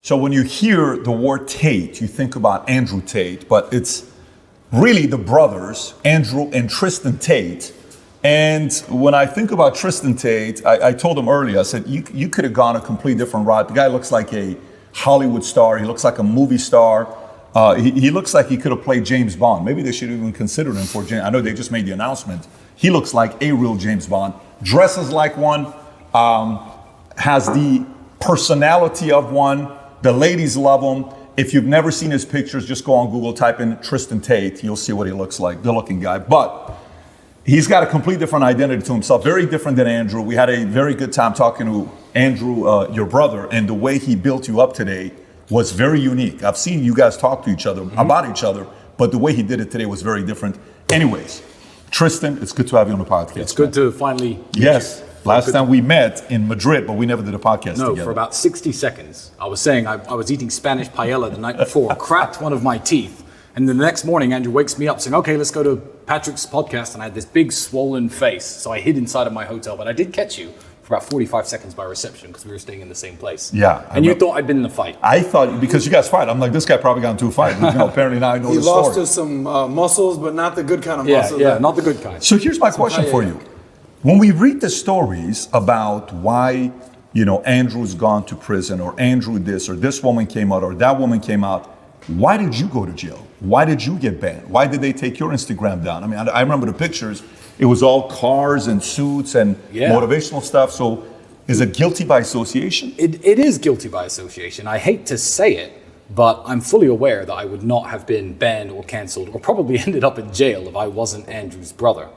So when you hear the word Tate, you think about Andrew Tate, but it's really the brothers, Andrew and Tristan Tate. And when I think about Tristan Tate, I told him earlier, I said, you could have gone a completely different route. The guy looks like a Hollywood star. He looks like a movie star. He looks like he could have played James Bond. Maybe they should even consider him for James. I know they just made the announcement. He looks like a real James Bond. Dresses like one, has the personality of one. The ladies love him. If you've never seen his pictures, just go on Google, type in Tristan Tate. You'll see what he looks like. Good looking guy. But he's got a complete different identity to himself. Very different than Andrew. We had a very good time talking to Andrew, your brother, and the way he built you up today was very unique. I've seen you guys talk to each other about each other, but the way he did it today was very different. Anyways, Tristan, it's good to have you on the podcast. It's good to finally meet Yes. you. Last time we met in Madrid, but we never did a podcast together. No, for about 60 seconds. I was saying I was eating Spanish paella the night before, cracked one of my teeth, and then the next morning Andrew wakes me up saying, okay, let's go to Patrick's podcast, and I had this big swollen face, so I hid inside of my hotel, but I did catch you for about 45 seconds by reception because we were staying in the same place. Yeah. And you thought I'd been in a fight. I thought, because you guys fight, I'm like, this guy probably got into a fight. Apparently now I know the story. He lost to some muscles, but not the good kind of muscles. Yeah, not the good kind. So here's my question for you. When we read the stories about why, Andrew's gone to prison, or Andrew this, or this woman came out, or that woman came out, why did you go to jail? Why did you get banned? Why did they take your Instagram down? I mean, I remember the pictures. It was all cars and suits and motivational stuff. So is it guilty by association? It is guilty by association. I hate to say it, but I'm fully aware that I would not have been banned or cancelled or probably ended up in jail if I wasn't Andrew's brother.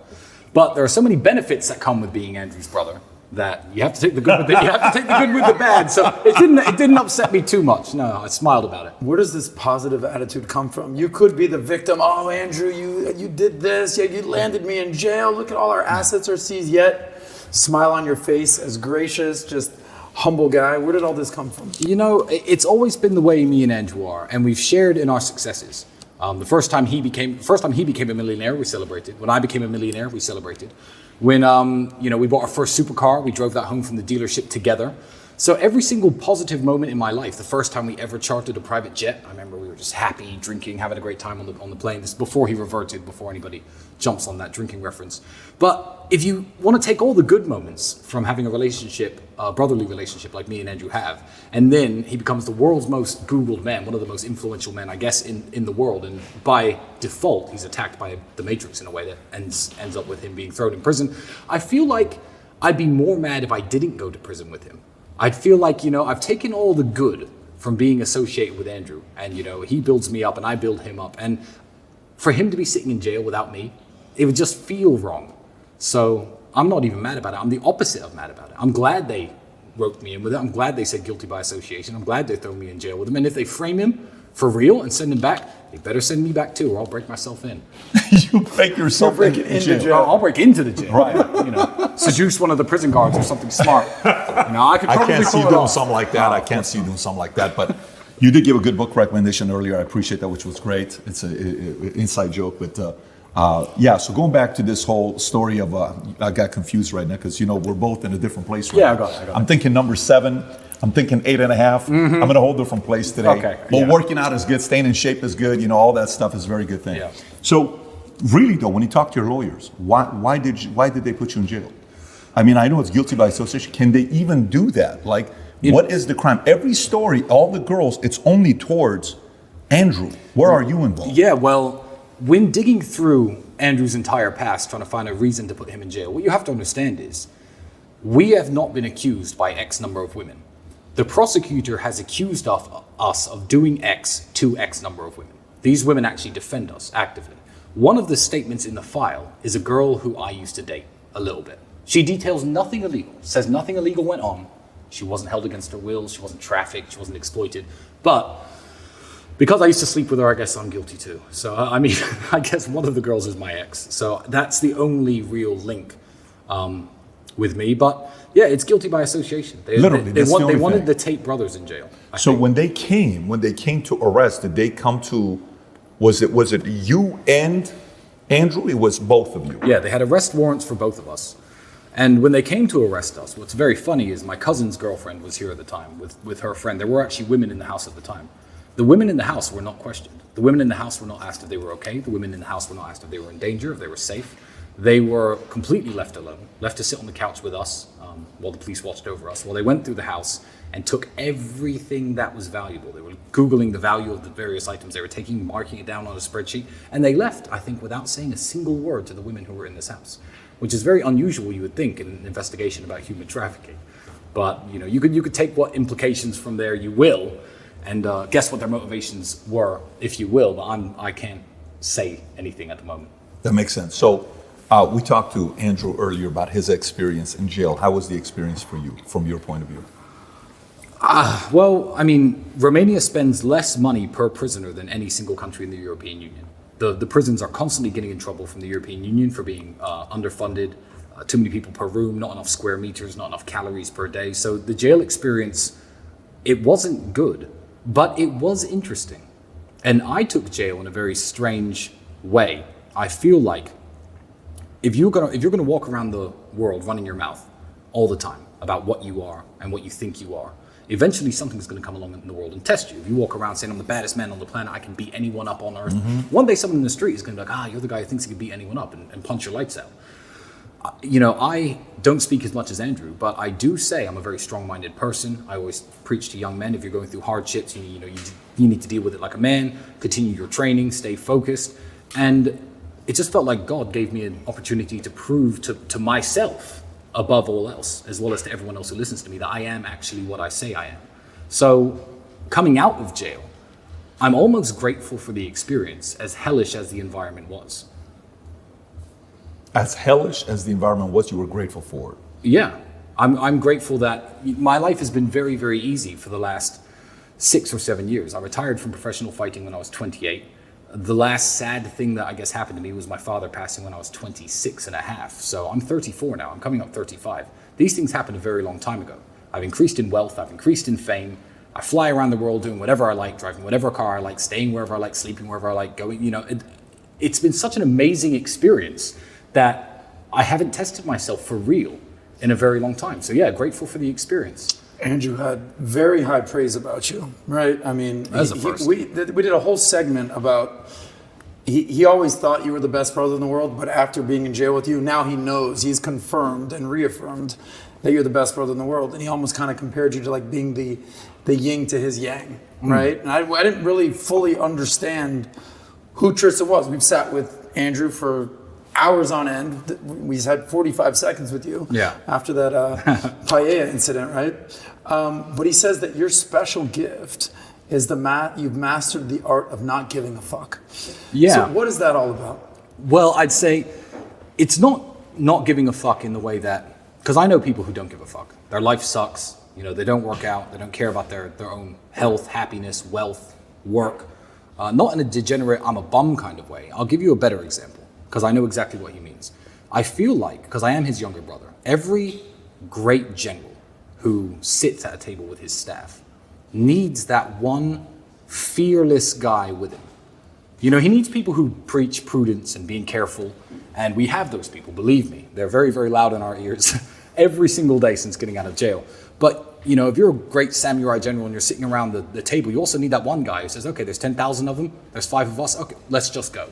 But there are so many benefits that come with being Andrew's brother that you have to take the good with the, good with the bad. So it didn't upset me too much. No, I smiled about it. Where does this positive attitude come from? You could be the victim. Oh, Andrew, you did this. Yeah, you landed me in jail. Look at all our assets are seized. Yet, smile on your face, as gracious, just humble guy. Where did all this come from? It's always been the way me and Andrew are, and we've shared in our successes. The first time he became a millionaire, we celebrated. When I became a millionaire, we celebrated. When we bought our first supercar, we drove that home from the dealership together. So every single positive moment in my life, the first time we ever chartered a private jet, I remember we were just happy, drinking, having a great time on the plane. This is before he reverted, before anybody jumps on that drinking reference. But if you want to take all the good moments from having a relationship, a brotherly relationship like me and Andrew have, and then he becomes the world's most Googled man, one of the most influential men, I guess, in the world. And by default, he's attacked by the Matrix in a way that ends up with him being thrown in prison. I feel like I'd be more mad if I didn't go to prison with him. I'd feel like, I've taken all the good from being associated with Andrew, and, he builds me up and I build him up. And for him to be sitting in jail without me, it would just feel wrong. So I'm not even mad about it. I'm the opposite of mad about it. I'm glad they roped me in with it. I'm glad they said guilty by association. I'm glad they throw me in jail with him. And if they frame him for real and send him back, they better send me back too, or I'll break myself in. You break yourself into jail. I'll break into the jail. Right. Seduce one of the prison guards or something smart. I can't see you doing something like that. I can't see you doing something like that. But you did give a good book recommendation earlier. I appreciate that, which was great. It's an inside joke, but so going back to this whole story of, I got confused right now because, we're both in a different place right now. I got it. I'm thinking number 7. I'm thinking 8.5. I'm in a whole different place today. Okay. But working out is good. Staying in shape is good. All that stuff is a very good thing. Yeah. So really though, when you talk to your lawyers, why did they put you in jail? I mean, I know it's guilty by association. Can they even do that? Like, what is the crime? Every story, all the girls, it's only towards Andrew. Where are you involved? Yeah, well, when digging through Andrew's entire past, trying to find a reason to put him in jail, what you have to understand is we have not been accused by X number of women. The prosecutor has accused us of doing X to X number of women. These women actually defend us actively. One of the statements in the file is a girl who I used to date a little bit. She details nothing illegal, says nothing illegal went on. She wasn't held against her will, she wasn't trafficked, she wasn't exploited. But because I used to sleep with her, I guess I'm guilty too. So, I guess one of the girls is my ex. So that's the only real link with me. But yeah, it's guilty by association. They wanted the Tate brothers in jail. So when they came to arrest, did they come to, was it you and Andrew? It was both of you? Yeah, they had arrest warrants for both of us. And when they came to arrest us, what's very funny is my cousin's girlfriend was here at the time with her friend. There were actually women in the house at the time. The women in the house were not questioned. The women in the house were not asked if they were okay. The women in the house were not asked if they were in danger, if they were safe. They were completely left alone, left to sit on the couch with us while the police watched over us, while they went through the house and took everything that was valuable. They were Googling the value of the various items they were taking, marking it down on a spreadsheet, and they left, I think, without saying a single word to the women who were in this house, which is very unusual, you would think, in an investigation about human trafficking. But you could take what implications from there you will, and guess what their motivations were, if you will, but I can't say anything at the moment. That makes sense. So we talked to Andrew earlier about his experience in jail. How was the experience for you, from your point of view? Well, I mean, Romania spends less money per prisoner than any single country in the European Union. The prisons are constantly getting in trouble from the European Union for being underfunded, too many people per room, not enough square meters, not enough calories per day. So the jail experience, it wasn't good, but it was interesting. And I took jail in a very strange way. I feel like if you're gonna walk around the world running your mouth all the time about what you are and what you think you are, eventually something's going to come along in the world and test you. If you walk around saying, I'm the baddest man on the planet, I can beat anyone up on earth, one day someone in the street is going to be like, you're the guy who thinks he can beat anyone up and punch your lights out. I don't speak as much as Andrew, but I do say I'm a very strong-minded person. I always preach to young men, if you're going through hardships, you need to deal with it like a man, continue your training, stay focused. And it just felt like God gave me an opportunity to prove to myself, above all else, as well as to everyone else who listens to me, that I am actually what I say I am. So coming out of jail, I'm almost grateful for the experience, as hellish as the environment was. As hellish as the environment was, you were grateful for it? Yeah, I'm grateful that my life has been very, very easy for the last 6 or 7 years. I retired from professional fighting when I was 28. The last sad thing that I guess happened to me was my father passing when I was 26 and a half. So I'm 34 now, I'm coming up 35. These things happened a very long time ago. I've increased in wealth, I've increased in fame. I fly around the world doing whatever I like, driving whatever car I like, staying wherever I like, sleeping wherever I like, going, it's been such an amazing experience that I haven't tested myself for real in a very long time. So yeah, grateful for the experience. Andrew had very high praise about you, right? I mean, we did a whole segment about he always thought you were the best brother in the world, but after being in jail with you, now he knows, he's confirmed and reaffirmed that you're the best brother in the world. And he almost kind of compared you to like being the yin to his yang, right? And I didn't really fully understand who Tristan was. We've sat with Andrew for hours on end. We just had 45 seconds with you after that paella incident, right? But he says that your special gift is you've mastered the art of not giving a fuck. Yeah. So what is that all about? Well, I'd say it's not giving a fuck in the way that, because I know people who don't give a fuck. Their life sucks. They don't work out. They don't care about their own health, happiness, wealth, work. Not in a degenerate, I'm a bum kind of way. I'll give you a better example, because I know exactly what he means. I feel like, because I am his younger brother, every great general who sits at a table with his staff needs that one fearless guy with him. He needs people who preach prudence and being careful, and we have those people, believe me. They're very, very loud in our ears every single day since getting out of jail. But, if you're a great samurai general and you're sitting around the table, you also need that one guy who says, okay, there's 10,000 of them, there's 5 of us, okay, let's just go.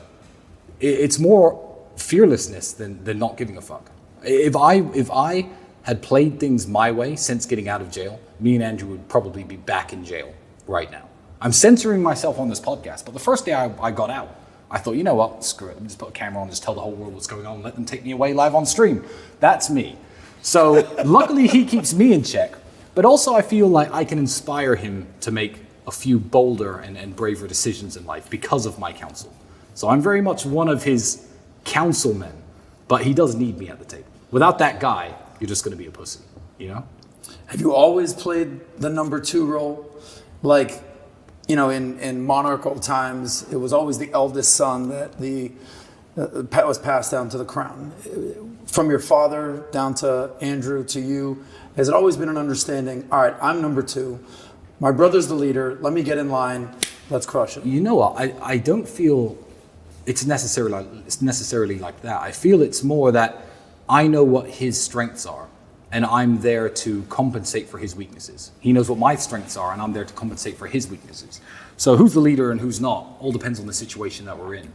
It's more fearlessness than not giving a fuck. If I had played things my way since getting out of jail, me and Andrew would probably be back in jail right now. I'm censoring myself on this podcast, but the first day I got out, I thought, you know what, screw it. Let me just put a camera on, just tell the whole world what's going on and let them take me away live on stream. That's me. So luckily he keeps me in check, but also I feel like I can inspire him to make a few bolder and braver decisions in life because of my counsel. So I'm very much one of his councilmen, but he does need me at the table. Without that guy, you're just going to be a pussy, Have you always played the number 2 role? Like, in monarchical times, it was always the eldest son that was passed down to the crown. From your father down to Andrew to you, has it always been an understanding, all right, I'm number 2, my brother's the leader, let me get in line, let's crush it? You know what, I don't feel it's necessarily like that. I feel it's more that I know what his strengths are, and I'm there to compensate for his weaknesses. He knows what my strengths are, and I'm there to compensate for his weaknesses. So who's the leader and who's not all depends on the situation that we're in.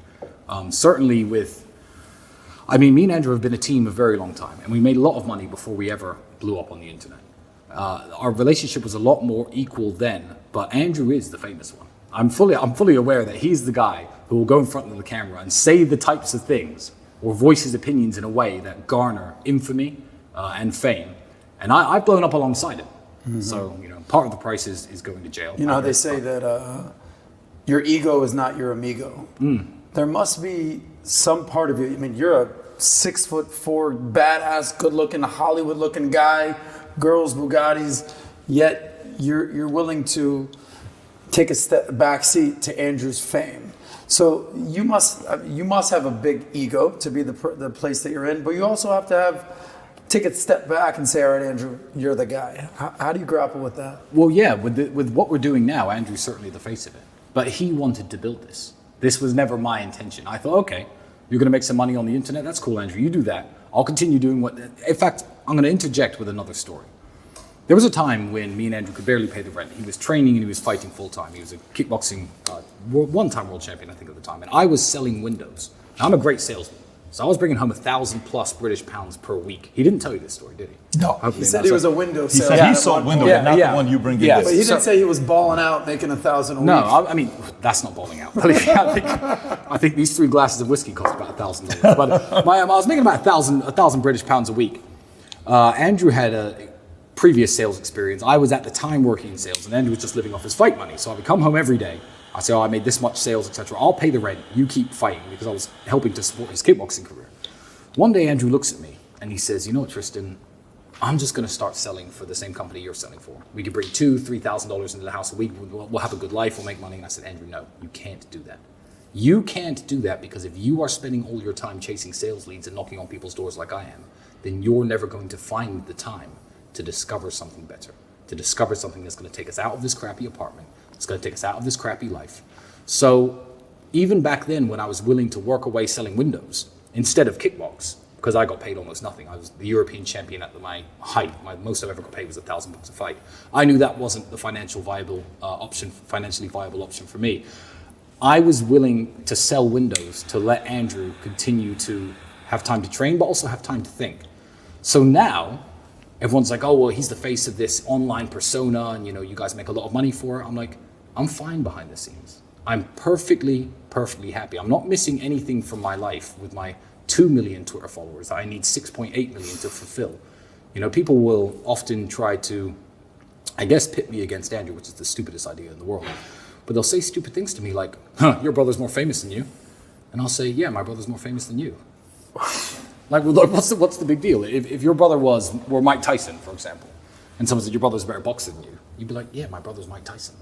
Certainly me and Andrew have been a team a very long time, and we made a lot of money before we ever blew up on the internet. Our relationship was a lot more equal then, but Andrew is the famous one. I'm fully aware that he's the guy who will go in front of the camera and say the types of things or voice his opinions in a way that garner infamy and fame. And I've blown up alongside him. Mm-hmm. So, part of the price is going to jail. You know, they say that your ego is not your amigo. There must be some part of you. I mean, you're a 6'4", badass, good-looking, Hollywood-looking guy, girls, Bugattis, yet you're willing to take a back seat to Andrew's fame. So you must have a big ego to be the place that you're in, but you also have to take a step back and say, all right, Andrew, you're the guy. How do you grapple with that? Well, yeah, with what we're doing now, Andrew's certainly the face of it. But he wanted to build this. This was never my intention. I thought, okay, you're going to make some money on the internet. That's cool, Andrew. You do that. I'll continue doing what... In fact, I'm going to interject with another story. There was a time when me and Andrew could barely pay the rent. He was training and he was fighting full-time. He was a kickboxing one-time world champion, I think, at the time. And I was selling windows. Now, I'm a great salesman. So I was bringing home 1,000+ British pounds per week. He didn't tell you this story, did he? No. He said he was a window He salesman. said he sold windows, not the one you bring in. But he didn't say he was balling out, making 1,000 a week. No, I mean, that's not balling out. I think these 3 glasses of whiskey cost about $1,000. But I was making about 1,000 British pounds a week. Andrew had a previous sales experience. I was at the time working in sales, and Andrew was just living off his fight money. So I would come home every day. I say, I made this much sales, etc. I'll pay the rent. You keep fighting, because I was helping to support his kickboxing career. One day, Andrew looks at me and he says, you know what, Tristan, I'm just going to start selling for the same company you're selling for. We could bring $2,000-$3,000 into the house a week. We'll have a good life. We'll make money. And I said, Andrew, no, you can't do that. You can't do that, because if you are spending all your time chasing sales leads and knocking on people's doors like I am, then you're never going to find the time to discover something better, to discover something that's going to take us out of this crappy apartment. It's going to take us out of this crappy life. So even back then, when I was willing to work away selling windows instead of kickbox, because I got paid almost nothing. I was the European champion at my height. My most I ever got paid was $1,000 a fight. I knew that wasn't the financially viable option for me. I was willing to sell windows to let Andrew continue to have time to train, but also have time to think. So now, everyone's like, oh, well, he's the face of this online persona, and you guys make a lot of money for it. I'm like, I'm fine behind the scenes. I'm perfectly happy. I'm not missing anything from my life with my 2 million Twitter followers. I need 6.8 million to fulfill. People will often try to, I guess, pit me against Andrew, which is the stupidest idea in the world. But they'll say stupid things to me like, your brother's more famous than you. And I'll say, yeah, my brother's more famous than you. Like, what's the big deal? If your brother were Mike Tyson, for example, and someone said your brother's a better boxer than you, you'd be like, yeah, my brother's Mike Tyson.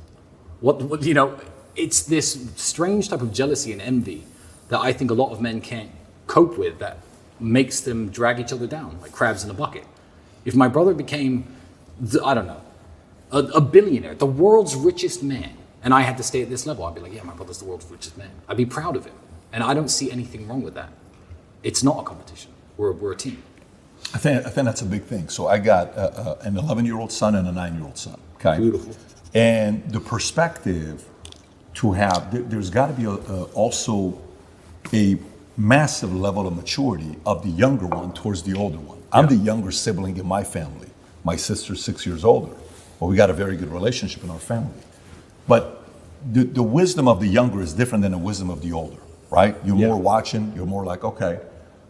It's this strange type of jealousy and envy that I think a lot of men can't cope with, that makes them drag each other down like crabs in a bucket. If my brother became, a billionaire, the world's richest man, and I had to stay at this level, I'd be like, yeah, my brother's the world's richest man. I'd be proud of him. And I don't see anything wrong with that. It's not a competition. We're a team. I think that's a big thing. So I got an 11-year-old son and a 9-year-old son. Okay. Beautiful. And the perspective to have, there's got to be also a massive level of maturity of the younger one towards the older one. I'm the younger sibling in my family. My sister's 6 years older. Well, we got a very good relationship in our family. But the wisdom of the younger is different than the wisdom of the older, right? You're more watching, you're more like, okay,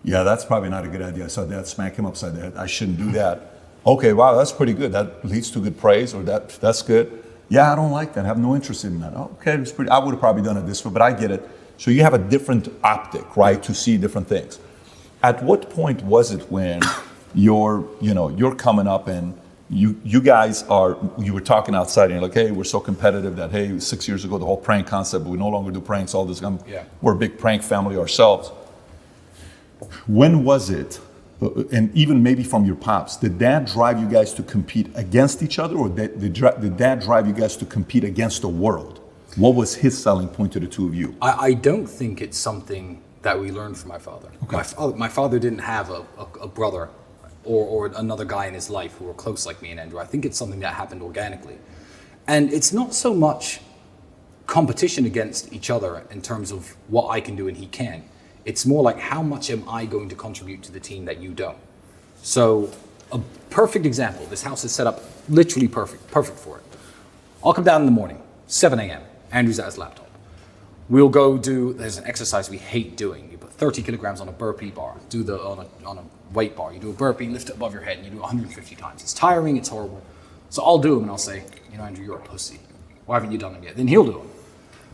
yeah, that's probably not a good idea. I saw Dad smack him upside the head. I shouldn't do that. Okay, wow, that's pretty good. That leads to good praise, or that's good. Yeah, I don't like that. I have no interest in that. Okay, it's pretty. I would have probably done it this way, but I get it. So you have a different optic, right, to see different things. At what point was it when you're coming up and you guys you were talking outside and you're like, hey, we're so competitive that, hey, 6 years ago, the whole prank concept, but we no longer do pranks, all this. We're a big prank family ourselves. When was it, and even maybe from your pops, did Dad drive you guys to compete against each other, or did Dad drive you guys to compete against the world? What was his selling point to the two of you? I don't think it's something that we learned from my father. My father didn't have a brother or another guy in his life who were close like me and Andrew. I think it's something that happened organically. And it's not so much competition against each other in terms of what I can do and he can. It's more like, how much am I going to contribute to the team that you don't? So a perfect example, this house is set up literally perfect for it. I'll come down in the morning, 7 a.m. Andrew's at his laptop. We'll go there's an exercise we hate doing. You put 30 kilograms on a burpee bar, on a weight bar. You do a burpee, lift it above your head, and you do it 150 times. It's tiring, it's horrible. So I'll do them and I'll say, Andrew, you're a pussy. Why haven't you done them yet? Then he'll do them.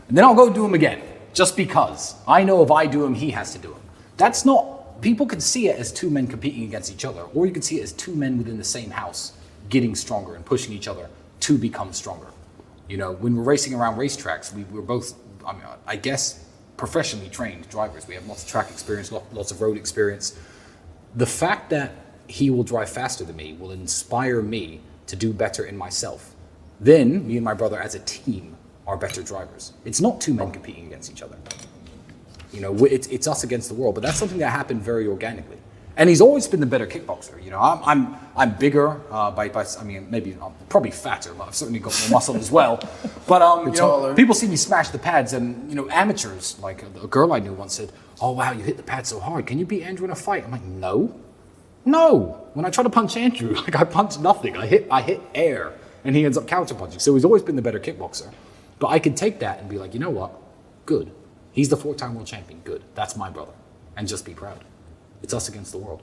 And then I'll go do them again, just because. I know if I do them, he has to do them. That's not, people can see it as two men competing against each other, or you can see it as two men within the same house getting stronger and pushing each other to become stronger. When we're racing around racetracks, we're both, I guess, professionally trained drivers. We have lots of track experience, lots of road experience. The fact that he will drive faster than me will inspire me to do better in myself. Then me and my brother as a team are better drivers. It's not two men competing against each other. It's us against the world, but that's something that happened very organically. And he's always been the better kickboxer. I'm bigger maybe I'm probably fatter, but I've certainly got more muscle as well. But people see me smash the pads, and amateurs, like a girl I knew once said, "Oh wow, you hit the pad so hard. Can you beat Andrew in a fight?" I'm like, no. When I try to punch Andrew, I punch nothing. I hit air, and he ends up counterpunching. So he's always been the better kickboxer. But I can take that and be like, you know what? Good. He's the 4-time world champion. Good. That's my brother, and just be proud. It's us against the world.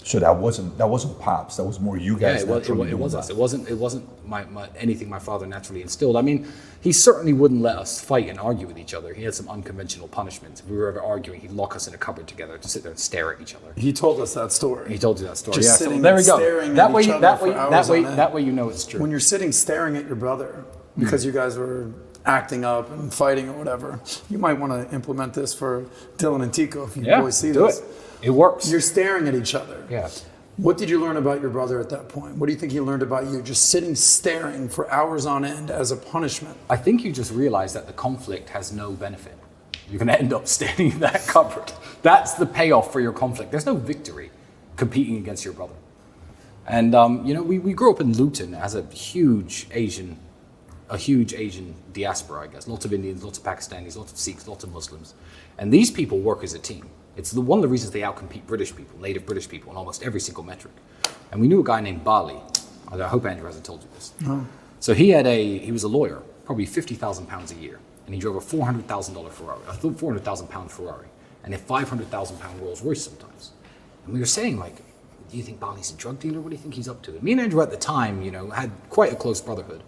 So that wasn't Pops. That was more you guys. Yeah, it was us. It wasn't my anything my father naturally instilled. I mean, he certainly wouldn't let us fight and argue with each other. He had some unconventional punishments. If we were ever arguing, he'd lock us in a cupboard together to sit there and stare at each other. He told us that story. He told you that story. Just yeah. sitting So there we go. staring That at way, each other that for way, hours that way, on end. that way, you know it's true. When you're sitting staring at your brother because you guys were acting up and fighting or whatever, you might want to implement this for Dylan and Tico if you boys see do this. It works. You're staring at each other. Yeah. What did you learn about your brother at that point? What do you think he learned about you? Just sitting staring for hours on end as a punishment. I think you just realize that the conflict has no benefit. You're going to end up standing in that cupboard. That's the payoff for your conflict. There's no victory competing against your brother. And, we grew up in Luton as a huge Asian diaspora, I guess. Lots of Indians, lots of Pakistanis, lots of Sikhs, lots of Muslims. And these people work as a team. It's one of the reasons they outcompete British people, native British people, in almost every single metric. And we knew a guy named Bali. I hope Andrew hasn't told you this. No. So he was a lawyer, probably £50,000 a year. And he drove a $400,000 Ferrari, a £400,000 Ferrari, and a £500,000 Rolls Royce sometimes. And we were saying, like, do you think Bali's a drug dealer? What do you think he's up to? And me and Andrew at the time, had quite a close brotherhood.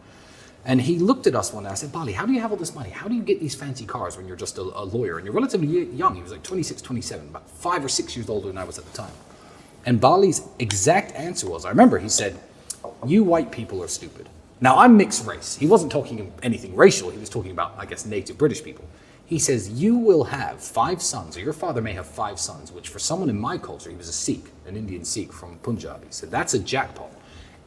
And he looked at us one day. I said, Bali, how do you have all this money? How do you get these fancy cars when you're just a lawyer? And you're relatively young. He was like 26, 27, about 5 or 6 years older than I was at the time. And Bali's exact answer was, I remember he said, you white people are stupid. Now, I'm mixed race. He wasn't talking anything racial. He was talking about, I guess, native British people. He says, you will have 5 sons, or your father may have 5 sons, which for someone in my culture, he was a Sikh, an Indian Sikh from Punjab. He said, that's a jackpot.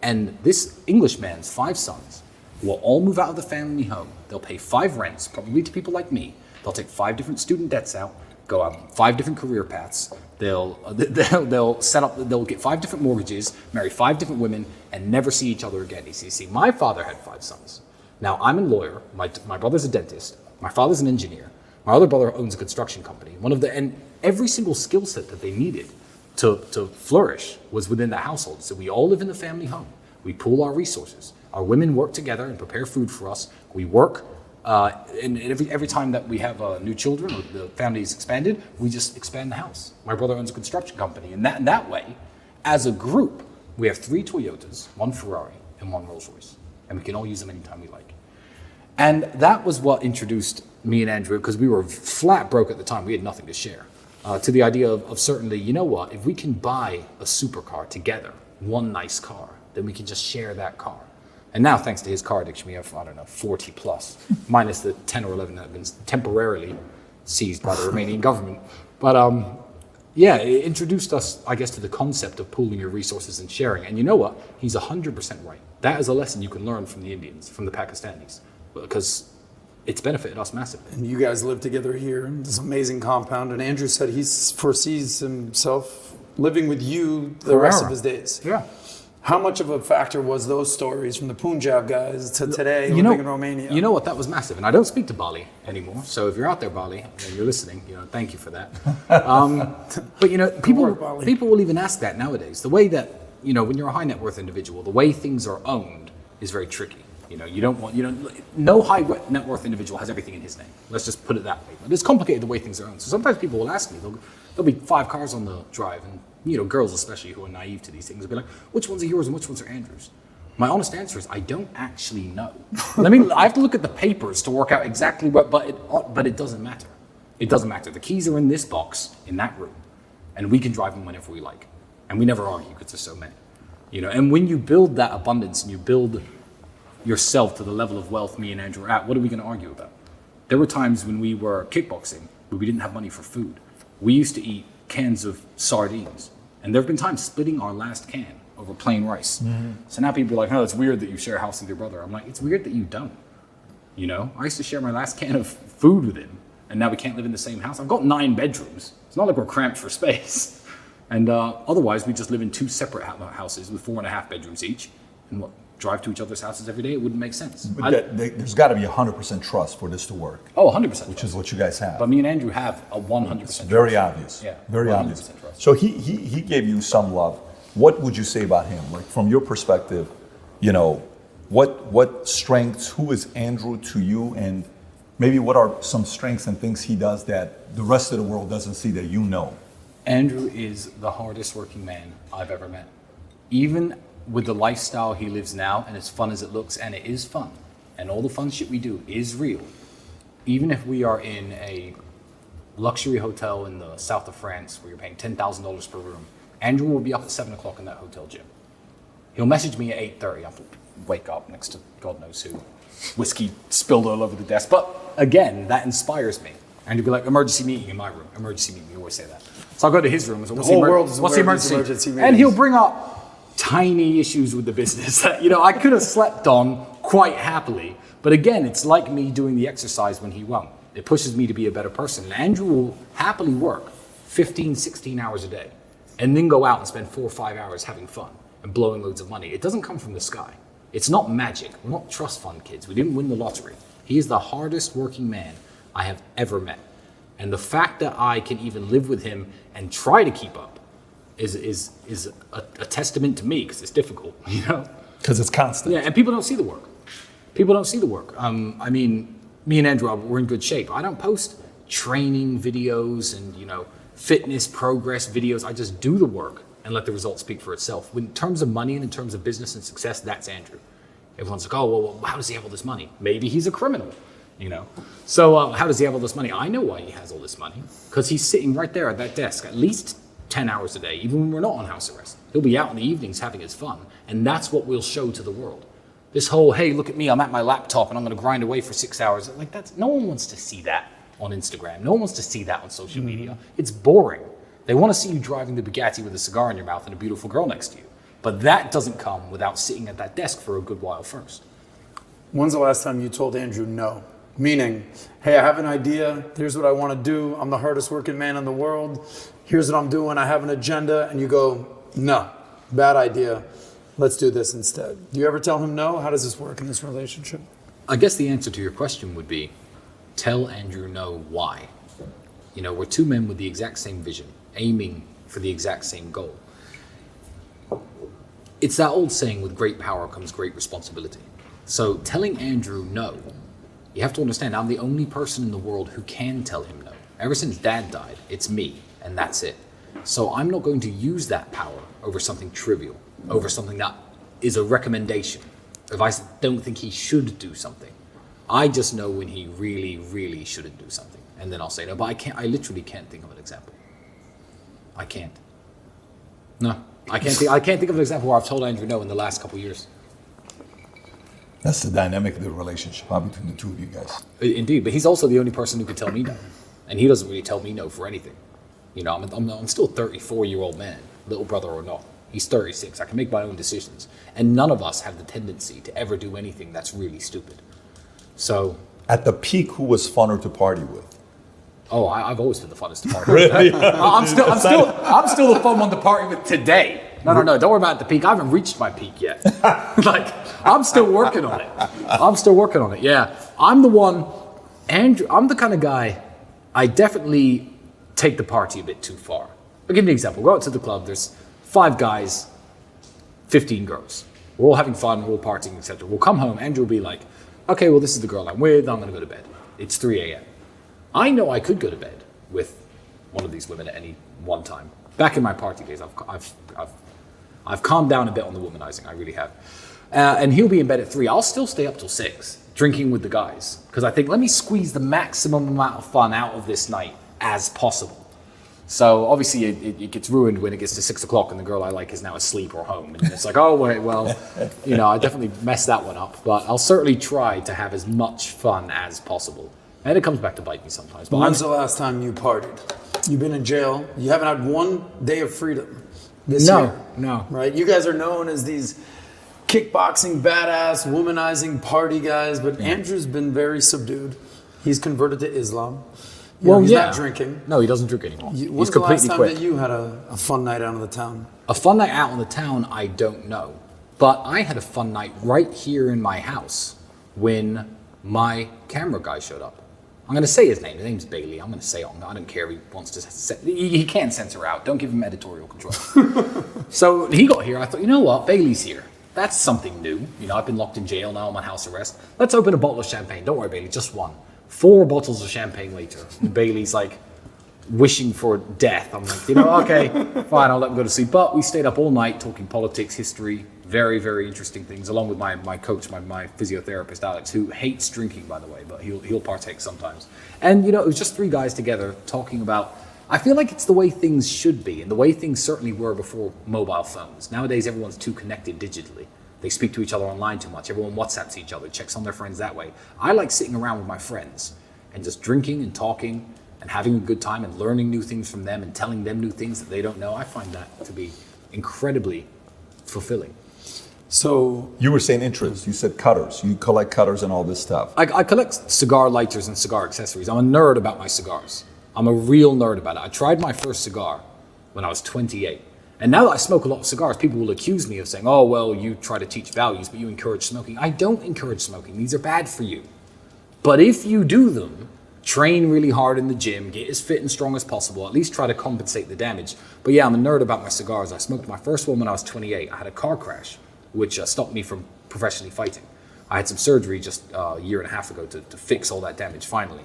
And this Englishman's 5 sons will all move out of the family home. They'll pay 5 rents, probably to people like me. They'll take 5 different student debts out, go out 5 different career paths. They'll get 5 different mortgages, marry 5 different women, and never see each other again. You see, my father had 5 sons. Now I'm a lawyer. My brother's a dentist. My father's an engineer. My other brother owns a construction company. And every single skill set that they needed to flourish was within that household. So we all live in the family home. We pool our resources. Our women work together and prepare food for us. We work, and every time that we have new children or the family is expanded, we just expand the house. My brother owns a construction company, and that way, as a group, we have 3 Toyotas, 1 Ferrari, and 1 Rolls Royce, and we can all use them anytime we like. And that was what introduced me and Andrew, because we were flat broke at the time. We had nothing to share. To the idea of certainly, you know what, if we can buy a supercar together, one nice car, then we can just share that car. And now, thanks to his car addiction, we have, 40 plus, minus the 10 or 11 that have been temporarily seized by the Romanian government. But it introduced us, I guess, to the concept of pooling your resources and sharing. And you know what? He's 100% right. That is a lesson you can learn from the Indians, from the Pakistanis. Because it's benefited us massively. And you guys live together here in this amazing compound. And Andrew said he foresees himself living with you the rest of his days. Yeah. How much of a factor was those stories from the Punjab guys to today living in Romania? You know what? That was massive. And I don't speak to Bali anymore. So if you're out there, Bali, and you're listening, thank you for that. But people will even ask that nowadays. The way that, when you're a high net worth individual, the way things are owned is very tricky. You don't want, no high net worth individual has everything in his name. Let's just put it that way. But it's complicated the way things are owned. So sometimes people will ask me, there'll be 5 cars on the drive, and girls especially who are naive to these things will be like, which ones are yours and which ones are Andrew's? My honest answer is I don't actually know. I have to look at the papers to work out exactly what, but it doesn't matter. It doesn't matter. The keys are in this box in that room, and we can drive them whenever we like, and we never argue because there's so many. And when you build that abundance and you build yourself to the level of wealth me and Andrew are at, what are we going to argue about? There were times when we were kickboxing where we didn't have money for food. We used to eat cans of sardines, and there have been times splitting our last can over plain rice. Mm-hmm. So now people are like, oh, it's weird that you share a house with your brother. I'm like, it's weird that you don't. I used to share my last can of food with him, and now we can't live in the same house. I've got 9 bedrooms. It's not like we're cramped for space. And otherwise, we just live in 2 separate houses with 4.5 bedrooms each, and drive to each other's houses every day. It wouldn't make sense. But there's got to be 100% trust for this to work. Oh, 100%. Which is what you guys have. But me and Andrew have a 100% trust. Very obvious. Yeah, very obvious. Trust. So he gave you some love. What would you say about him? Like from your perspective, what strengths, who is Andrew to you, and maybe what are some strengths and things he does that the rest of the world doesn't see that you know? Andrew is the hardest working man I've ever met. Even with the lifestyle he lives now, and as fun as it looks, and it is fun, and all the fun shit we do is real. Even if we are in a luxury hotel in the south of France where you're paying $10,000 per room, Andrew will be up at 7 o'clock in that hotel gym. He'll message me at 8:30. I'll wake up next to God knows who. Whiskey spilled all over the desk. But again, that inspires me. And he'll be like, emergency meeting in my room. Emergency meeting, we always say that. So I'll go to his room. So the whole world is what's the emergency meetings? And he'll bring up tiny issues with the business that, I could have slept on quite happily. But again, it's like me doing the exercise when he won't. It pushes me to be a better person. And Andrew will happily work 15, 16 hours a day and then go out and spend 4 or 5 hours having fun and blowing loads of money. It doesn't come from the sky. It's not magic. We're not trust fund kids. We didn't win the lottery. He is the hardest working man I have ever met. And the fact that I can even live with him and try to keep up is a testament to me, because it's difficult, Because it's constant. Yeah, and people don't see the work. People don't see the work. Me and Andrew, we're in good shape. I don't post training videos and, fitness progress videos. I just do the work and let the results speak for itself. In terms of money and in terms of business and success, that's Andrew. Everyone's like, oh, well, how does he have all this money? Maybe he's a criminal, So how does he have all this money? I know why he has all this money, because he's sitting right there at that desk at least 10 hours a day, even when we're not on house arrest. He'll be out in the evenings having his fun, and that's what we'll show to the world. This whole, hey, look at me, I'm at my laptop and I'm going to grind away for 6 hours. No one wants to see that on Instagram. No one wants to see that on social media. It's boring. They want to see you driving the Bugatti with a cigar in your mouth and a beautiful girl next to you. But that doesn't come without sitting at that desk for a good while first. When's the last time you told Andrew no? Meaning, hey, I have an idea. Here's what I want to do. I'm the hardest working man in the world. Here's what I'm doing. I have an agenda. And you go, no, bad idea. Let's do this instead. Do you ever tell him no? How does this work in this relationship? I guess the answer to your question would be, tell Andrew no why. We're 2 men with the exact same vision, aiming for the exact same goal. It's that old saying, with great power comes great responsibility. So telling Andrew no, you have to understand, I'm the only person in the world who can tell him no. Ever since Dad died, it's me, and that's it. So I'm not going to use that power over something trivial, over something that is a recommendation. If I don't think he should do something, I just know when he really, really shouldn't do something. And then I'll say no, but I literally can't think of an example. I can't. No, I can't think of an example where I've told Andrew no in the last couple of years. That's the dynamic of the relationship between the 2 of you guys. Indeed, but he's also the only person who can tell me no. And he doesn't really tell me no for anything. I'm still a 34-year-old man, little brother or not. He's 36. I can make my own decisions. And none of us have the tendency to ever do anything that's really stupid. So At the peak, who was funner to party with? Oh, I've always been the funnest to party. Really? I'm still the fun one to party with today. No, don't worry about the peak. I haven't reached my peak yet. Like, I'm still working on it. Yeah, I'm the one, Andrew. I'm the kind of guy. I definitely take the party a bit too far. I'll give you an example. Go out to the club. There's 5 guys, 15 girls. We're all having fun. We're all partying, etc. We'll come home. Andrew will be like, "Okay, well, this is the girl I'm with. I'm going to go to bed. It's 3 a.m." I know I could go to bed with one of these women at any one time. Back in my party days, I've calmed down a bit on the womanizing. I really have. And he'll be in bed at 3. I'll still stay up till 6, drinking with the guys, because I think, let me squeeze the maximum amount of fun out of this night as possible. So obviously it gets ruined when it gets to 6 o'clock and the girl I like is now asleep or home. And it's like, oh, wait, well, I definitely messed that one up. But I'll certainly try to have as much fun as possible. And it comes back to bite me sometimes. But when's the last time you partied? You've been in jail. You haven't had one day of freedom this year. No. Right? You guys are known as these kickboxing, badass, womanizing party guys. But Andrew's been very subdued. He's converted to Islam. He's not drinking. No, he doesn't drink anymore. When's He's completely the last time quit. that you had a fun night out in the town? A fun night out in the town, I don't know. But I had a fun night right here in my house when my camera guy showed up. I'm going to say his name. His name's Bailey. I'm going to say it. I don't care if he wants to. He can't censor out. Don't give him editorial control. So he got here. I thought, you know what? Bailey's here. That's something new. I've been locked in jail now. I'm on house arrest. Let's open a bottle of champagne. Don't worry, Bailey. Just one. 4 bottles of champagne later. And Bailey's like wishing for death. I'm like, okay, fine. I'll let him go to sleep. But we stayed up all night talking politics, history, very, very interesting things, along with my coach, my physiotherapist, Alex, who hates drinking, by the way, but he'll partake sometimes. And, it was just 3 guys together talking about, I feel like it's the way things should be, and the way things certainly were before mobile phones. Nowadays, everyone's too connected digitally. They speak to each other online too much. Everyone WhatsApps each other, checks on their friends that way. I like sitting around with my friends and just drinking and talking and having a good time and learning new things from them and telling them new things that they don't know. I find that to be incredibly fulfilling. So You were saying interests. You said cutters. You collect cutters and all this stuff. I collect cigar lighters and cigar accessories. I'm a nerd about my cigars. I'm a real nerd about it. I tried my first cigar when I was 28. And now that I smoke a lot of cigars, people will accuse me of saying, oh, well, you try to teach values, but you encourage smoking. I don't encourage smoking. These are bad for you. But if you do them, train really hard in the gym, get as fit and strong as possible, at least try to compensate the damage. But yeah, I'm a nerd about my cigars. I smoked my first one when I was 28. I had a car crash, which stopped me from professionally fighting. I had some surgery just a year and a half ago to fix all that damage finally.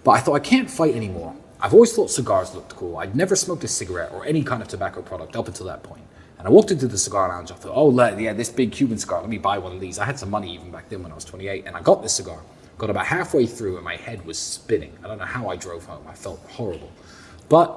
But I thought, I can't fight anymore. I've always thought cigars looked cool. I'd never smoked a cigarette or any kind of tobacco product up until that point. And I walked into the cigar lounge. I thought, oh, yeah, this big Cuban cigar. Let me buy one of these. I had some money even back then when I was 28. And I got this cigar. Got about halfway through and my head was spinning. I don't know how I drove home. I felt horrible. But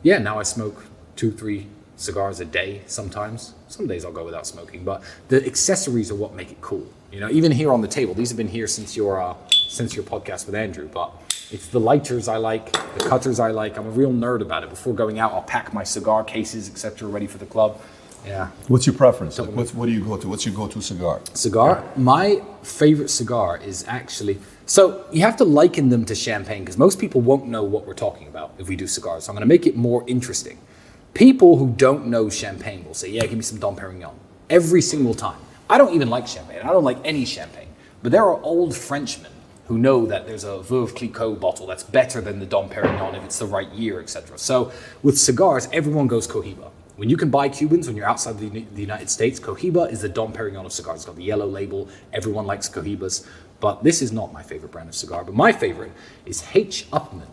yeah, now I smoke 2-3 cigars a day sometimes. Some days I'll go without smoking. But the accessories are what make it cool. Even here on the table, these have been here since your podcast with Andrew. But it's the lighters I like, the cutters I like. I'm a real nerd about it. Before going out, I'll pack my cigar cases, etc., ready for the club. Yeah. What's your preference? What do you go to? What's your go-to cigar? Cigar? My favorite cigar is actually... So you have to liken them to champagne because most people won't know what we're talking about if we do cigars. So I'm going to make it more interesting. People who don't know champagne will say, yeah, give me some Dom Perignon. Every single time. I don't even like champagne. I don't like any champagne. But there are old Frenchmen who know that there's a Veuve Clicquot bottle that's better than the Dom Perignon if it's the right year, etc. So with cigars, everyone goes Cohiba. When you can buy Cubans when you're outside the United States, Cohiba is the Dom Perignon of cigars. It's got the yellow label. Everyone likes Cohibas. But this is not my favorite brand of cigar. But my favorite is H. Upmann.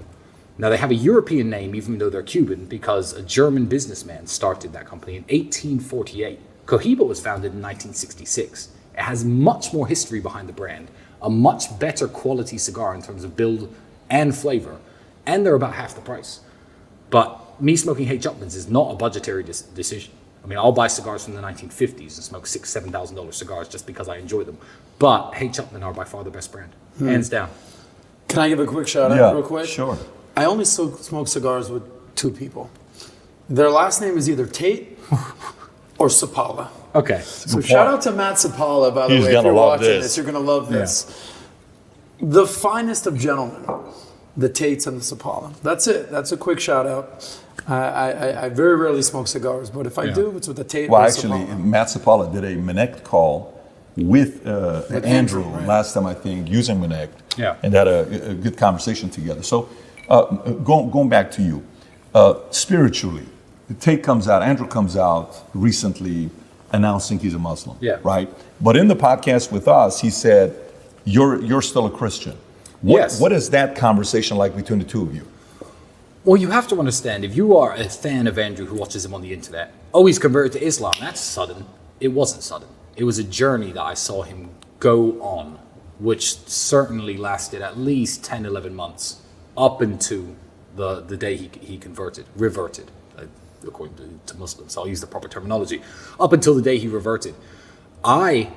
Now, they have a European name, even though they're Cuban, because a German businessman started that company in 1848. Cohiba was founded in 1966. It has much more history behind the brand, a much better quality cigar in terms of build and flavor, and they're about half the price. But me smoking H. Upmann's is not a budgetary decision. I mean, I'll buy cigars from the 1950s and smoke $6,000, $7,000 cigars just because I enjoy them. But H. Upmann are by far the best brand, hands down. Can I give a quick shout out real quick? Sure. I only smoke cigars with 2 people. Their last name is either Tate or Sapala. Okay. So shout out to Matt Sapala, by the way. If you're watching this, you're going to love this. The finest of gentlemen, the Tates and the Sapala. That's it. That's a quick shout out. I very rarely smoke cigars, but if I do, it's with the Tate. Well, or actually, Sapala. Matt Sapala did a Minect call with Andrew right. last time, I think, using Minect. Yeah. And had a good conversation together. So going back to you, spiritually, Tate comes out, Andrew comes out recently announcing he's a Muslim. Yeah. Right? But in the podcast with us, he said, you're still a Christian. Yes. What is that conversation like between the two of you? Well, you have to understand, if you are a fan of Andrew who watches him on the internet, he's converted to Islam, that's sudden. It wasn't sudden. It was a journey that I saw him go on, which certainly lasted at least 10, 11 months, up into the day he reverted, according to Muslims. So I'll use the proper terminology. Up until the day he reverted. I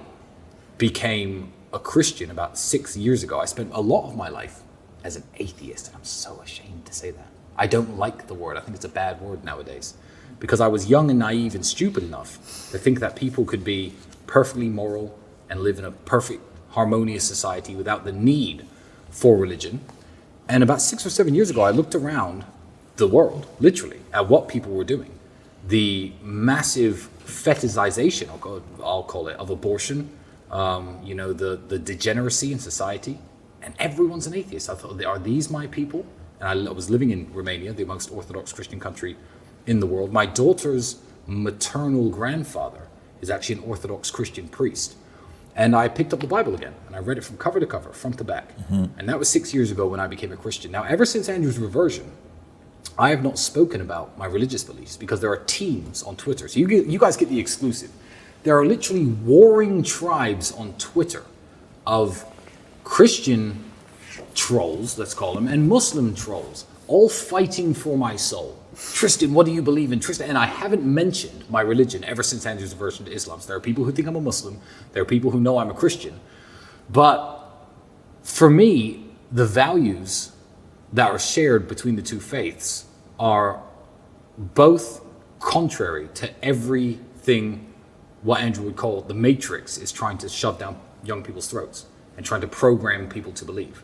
became a Christian about 6 years ago. I spent a lot of my life as an atheist, and I'm so ashamed to say that. I don't like the word. I think it's a bad word nowadays, because I was young and naive and stupid enough to think that people could be perfectly moral and live in a perfect, harmonious society without the need for religion. And about 6 or 7 years ago, I looked around the world, literally, at what people were doing. The massive fetishization, I'll call it, of abortion, the degeneracy in society, and everyone's an atheist. I thought, are these my people? And I was living in Romania, the most Orthodox Christian country in the world. My daughter's maternal grandfather is actually an Orthodox Christian priest. And I picked up the Bible again, and I read it from cover to cover, front to back. Mm-hmm. And that was 6 years ago when I became a Christian. Now, ever since Andrew's reversion, I have not spoken about my religious beliefs, because there are teams on Twitter. So you guys get the exclusive. There are literally warring tribes on Twitter of Christian trolls, let's call them, and Muslim trolls, all fighting for my soul. Tristan, what do you believe in? Tristan, and I haven't mentioned my religion ever since Andrew's reversion to Islam. So there are people who think I'm a Muslim. There are people who know I'm a Christian. But for me, the values that are shared between the two faiths are both contrary to everything what Andrew would call the matrix is trying to shove down young people's throats and trying to program people to believe.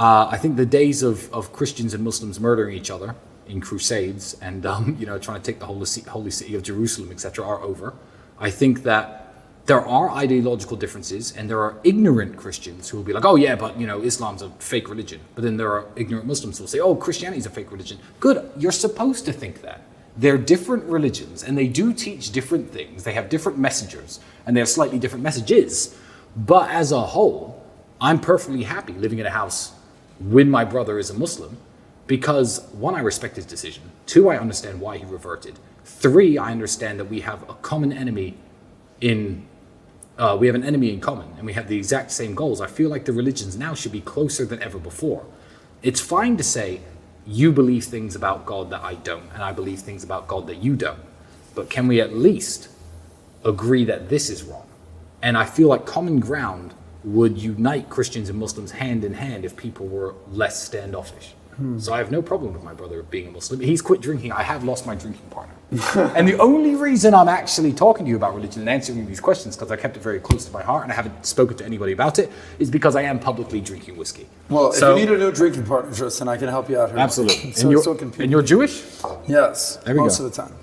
I think the days of Christians and Muslims murdering each other in crusades and trying to take the holy city of Jerusalem, etc., are over. I think that there are ideological differences, and there are ignorant Christians who will be like, oh yeah, but Islam's a fake religion. But then there are ignorant Muslims who will say, oh, Christianity's a fake religion. Good, you're supposed to think that. They're different religions, and they do teach different things. They have different messengers, and they have slightly different messages. But as a whole, I'm perfectly happy living in a house when my brother is a Muslim, because 1, I respect his decision. 2, I understand why he reverted. 3, I understand that we have a common enemy we have an enemy in common, and we have the exact same goals. I feel like the religions now should be closer than ever before. It's fine to say, you believe things about God that I don't, and I believe things about God that you don't. But can we at least agree that this is wrong? And I feel like common ground would unite Christians and Muslims hand in hand if people were less standoffish. So I have no problem with my brother being a Muslim. He's quit drinking. I have lost my drinking partner. And the only reason I'm actually talking to you about religion and answering these questions, because I kept it very close to my heart and I haven't spoken to anybody about it, is because I am publicly drinking whiskey. Well, if you need a new drinking partner, Tristan, I can help you out here. Absolutely. And you're Jewish? Yes, there we most go. of the time.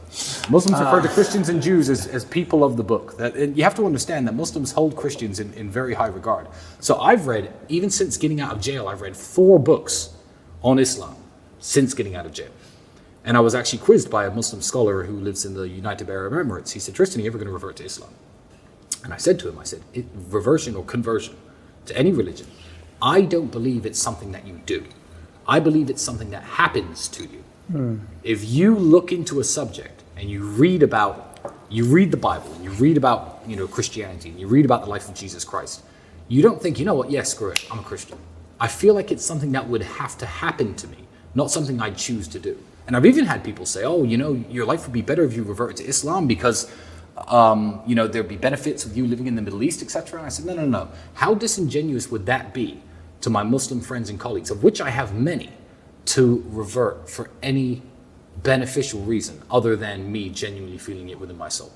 Muslims refer to Christians and Jews as people of the book. And you have to understand that Muslims hold Christians in very high regard. So I've read, even since getting out of jail, I've read 4 books on Islam since getting out of jail. And I was actually quizzed by a Muslim scholar who lives in the United Arab Emirates. He said, Tristan, are you ever going to revert to Islam? And I said to him, reversion or conversion to any religion, I don't believe it's something that you do. I believe it's something that happens to you. If you look into a subject and you read the Bible, and you read about Christianity, and you read about the life of Jesus Christ, you don't think, screw it, I'm a Christian. I feel like it's something that would have to happen to me, not something I'd choose to do. And I've even had people say, your life would be better if you reverted to Islam because, there'd be benefits of you living in the Middle East, etc. And I said, no. How disingenuous would that be to my Muslim friends and colleagues, of which I have many, to revert for any beneficial reason other than me genuinely feeling it within my soul?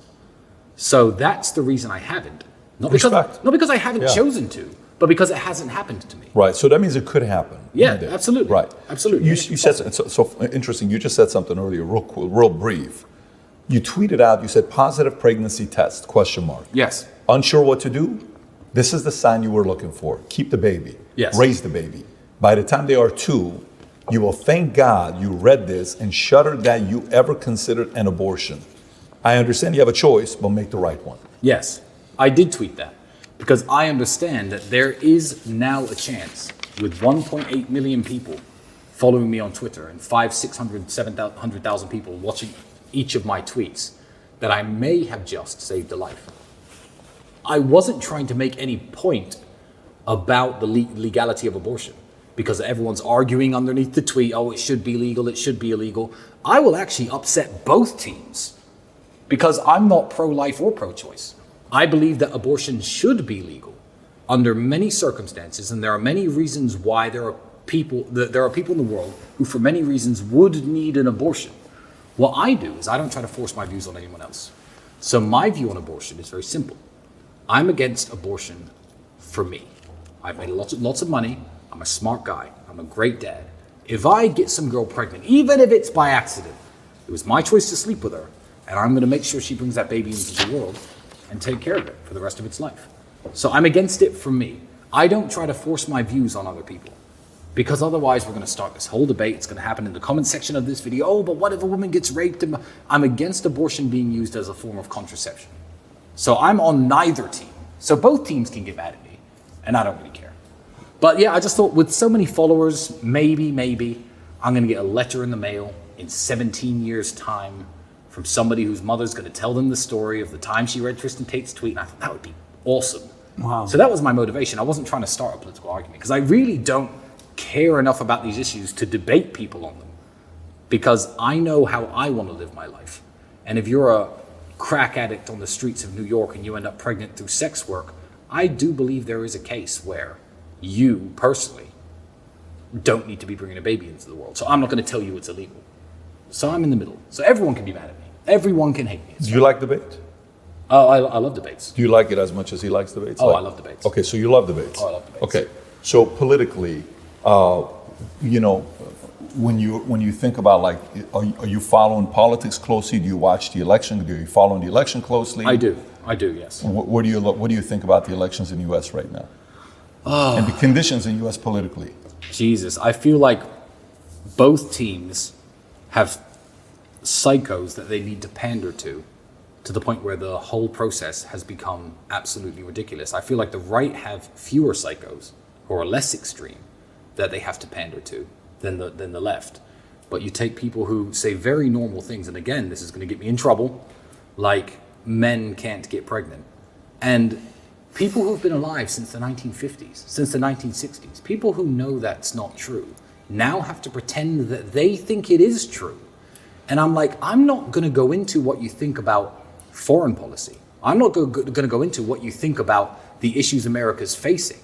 So that's the reason I haven't. Not because I haven't chosen to, but because it hasn't happened to me. Right. So that means it could happen. Yeah, one day. absolutely. Right. Absolutely. You said so interesting. You just said something earlier, real brief. You tweeted out. You said positive pregnancy test ? Yes. Unsure what to do? This is the sign you were looking for. Keep the baby. Yes. Raise the baby. By the time they are 2, you will thank God you read this and shudder that you ever considered an abortion. I understand you have a choice, but make the right one. Yes, I did tweet that because I understand that there is now a chance with 1.8 million people following me on Twitter and 600, 700,000 people watching each of my tweets that I may have just saved a life. I wasn't trying to make any point about the legality of abortion because everyone's arguing underneath the tweet, oh, it should be legal, it should be illegal. I will actually upset both teams because I'm not pro-life or pro-choice. I believe that abortion should be legal under many circumstances, and there are many reasons why there are people in the world who for many reasons would need an abortion. What I do is I don't try to force my views on anyone else. So my view on abortion is very simple. I'm against abortion for me. I've made lots of money. I'm a smart guy. I'm a great dad. If I get some girl pregnant, even if it's by accident, it was my choice to sleep with her, and I'm going to make sure she brings that baby into the world and take care of it for the rest of its life. So I'm against it for me. I don't try to force my views on other people because otherwise we're going to start this whole debate. It's going to happen in the comment section of this video. Oh, but what if a woman gets raped? I'm against abortion being used as a form of contraception. So I'm on neither team. So both teams can get mad at me, and I don't really care. But yeah, I just thought with so many followers, maybe I'm going to get a letter in the mail in 17 years' time from somebody whose mother's going to tell them the story of the time she read Tristan Tate's tweet, and I thought that would be awesome. Wow. So that was my motivation. I wasn't trying to start a political argument because I really don't care enough about these issues to debate people on them because I know how I want to live my life. And if you're a crack addict on the streets of New York and you end up pregnant through sex work, I do believe there is a case where you personally don't need to be bringing a baby into the world. So I'm not going to tell you it's illegal. So I'm in the middle. So everyone can be mad at me. Everyone can hate me. Do you like debate? Oh, I love debates. Do you like it as much as he likes debates? Oh, I love debates. Okay, so you love debates. Oh, I love debates. Okay, so politically, when you think about like, are you following politics closely? Do you watch the election? Do you follow the election closely? I do, yes. What do you think about the elections in the U.S. right now? And the conditions in U.S. politically? Jesus, I feel like both teams have psychos that they need to pander to the point where the whole process has become absolutely ridiculous. I feel like the right have fewer psychos who are less extreme that they have to pander to than the left. But you take people who say very normal things, and again, this is going to get me in trouble, like men can't get pregnant. And people who've been alive since the 1950s, since the 1960s, people who know that's not true, now have to pretend that they think it is true. And I'm like, I'm not going to go into what you think about foreign policy. I'm not going to go into what you think about the issues America's facing,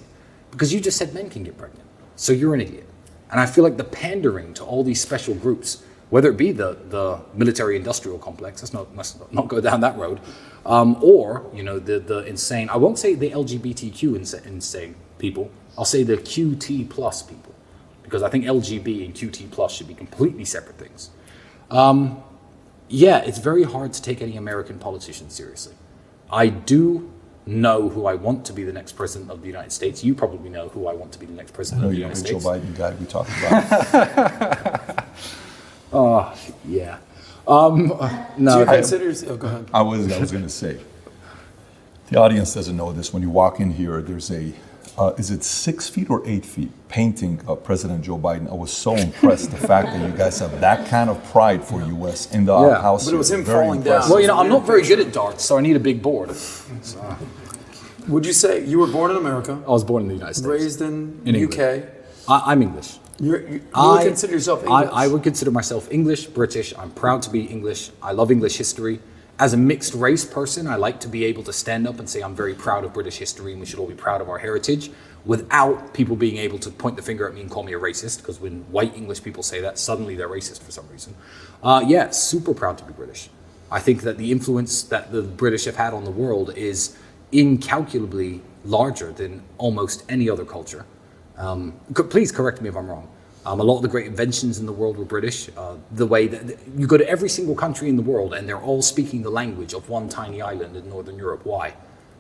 because you just said men can get pregnant. So you're an idiot. And I feel like the pandering to all these special groups, whether it be the military-industrial complex, let's not go down that road, or the insane, I won't say the LGBTQ insane people, I'll say the QT plus people, because I think LGB and QT plus should be completely separate things. Yeah, it's very hard to take any American politician seriously. I do know who I want to be the next president of the United States. You probably know who I want to be the next president of the United States. Joe Biden guy we talked about. Yeah. No. Do you consider? Go ahead. I was going to say, the audience doesn't know this. When you walk in here, there's a, is it 6 feet or 8 feet painting of President Joe Biden? I was so impressed the fact that you guys have that kind of pride for U.S. in the house. But it was him Very falling impressive. down. Well, I'm not very good at darts, so I need a big board. So, Would you say you were born in America, I was born in the United States. raised in England. UK? I'm English. You would consider yourself English? I would consider myself English, British. I'm proud to be English. I love English history. As a mixed race person, I like to be able to stand up and say I'm very proud of British history and we should all be proud of our heritage without people being able to point the finger at me and call me a racist, because when white English people say that, suddenly they're racist for some reason. Yeah, super proud to be British. I think that the influence that the British have had on the world is incalculably larger than almost any other culture. Please correct me if I'm wrong. A lot of the great inventions in the world were British. The way that you go to every single country in the world and they're all speaking the language of one tiny island in Northern Europe. Why?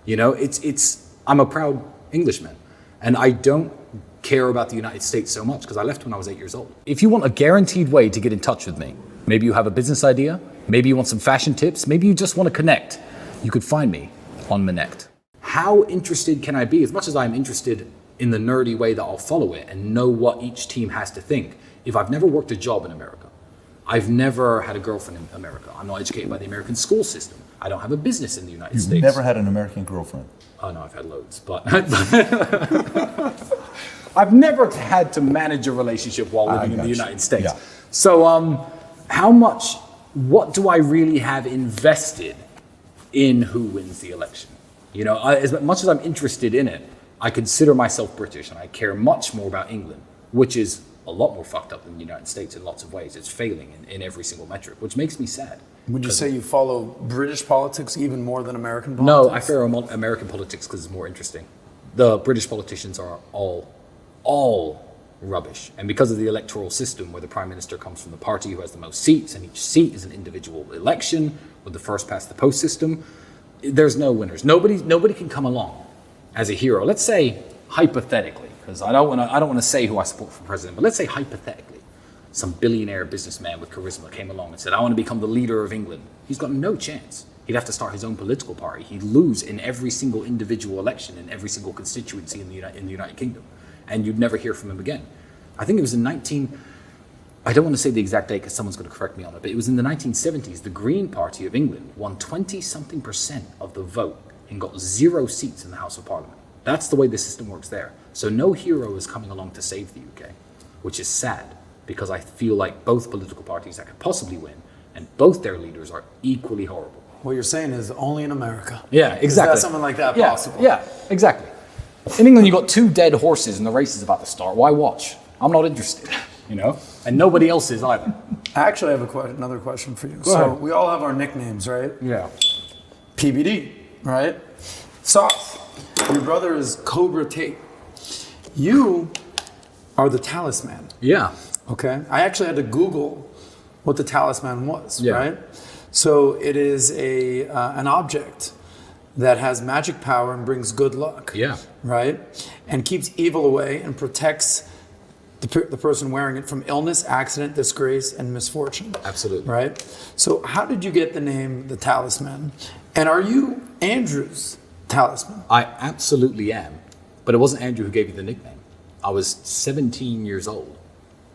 You know, I'm a proud Englishman, and I don't care about the United States so much because I left when I was 8 years old. If you want a guaranteed way to get in touch with me, maybe you have a business idea, maybe you want some fashion tips, maybe you just want to connect, you could find me on Manect. How interested can I be? As much as I'm interested in the nerdy way that I'll follow it and know what each team has to think, if I've never worked a job in America, I've never had a girlfriend in America, I'm not educated by the American school system, I don't have a business in the United States. You've never had an American girlfriend? Oh no, I've had loads, but I've never had to manage a relationship while living in the United States. Yeah. So what do I really have invested in who wins the election? You know, as much as I'm interested in it, I consider myself British and I care much more about England, which is a lot more fucked up than the United States in lots of ways. It's failing in every single metric, which makes me sad. Would you say you follow British politics even more than American politics? No, I follow American politics because it's more interesting. The British politicians are all rubbish. And because of the electoral system where the Prime Minister comes from the party who has the most seats and each seat is an individual election with the first past the post system, there's no winners. Nobody can come along as a hero. Let's say hypothetically, because I don't want to say who I support for president, but let's say hypothetically, some billionaire businessman with charisma came along and said, I want to become the leader of England. He's got no chance. He'd have to start his own political party. He'd lose in every single individual election in every single constituency in the United Kingdom. And you'd never hear from him again. I think it was I don't want to say the exact date because someone's going to correct me on it, but it was in the 1970s, the Green Party of England won 20-something% of the vote and got 0 seats in the House of Parliament. That's the way the system works there. So no hero is coming along to save the UK, which is sad because I feel like both political parties that could possibly win and both their leaders are equally horrible. What you're saying is only in America. Yeah, exactly. Is that something like that possible? Yeah, exactly. In England, you got 2 dead horses and the race is about to start. Why watch? I'm not interested, you know? And nobody else is either. I actually have another question for you. Go ahead. We all have our nicknames, right? Yeah. PBD, right? Sauce. Your brother is Cobra Tate. You are the talisman. Yeah. Okay. I actually had to Google what the talisman was, Yeah. right? So it is an object that has magic power and brings good luck. Yeah. Right? And keeps evil away and protects the person wearing it from illness, accident, disgrace, and misfortune. Absolutely. Right? So how did you get the name the talisman? And are you Andrew's talisman? I absolutely am. But it wasn't Andrew who gave you the nickname. I was 17 years old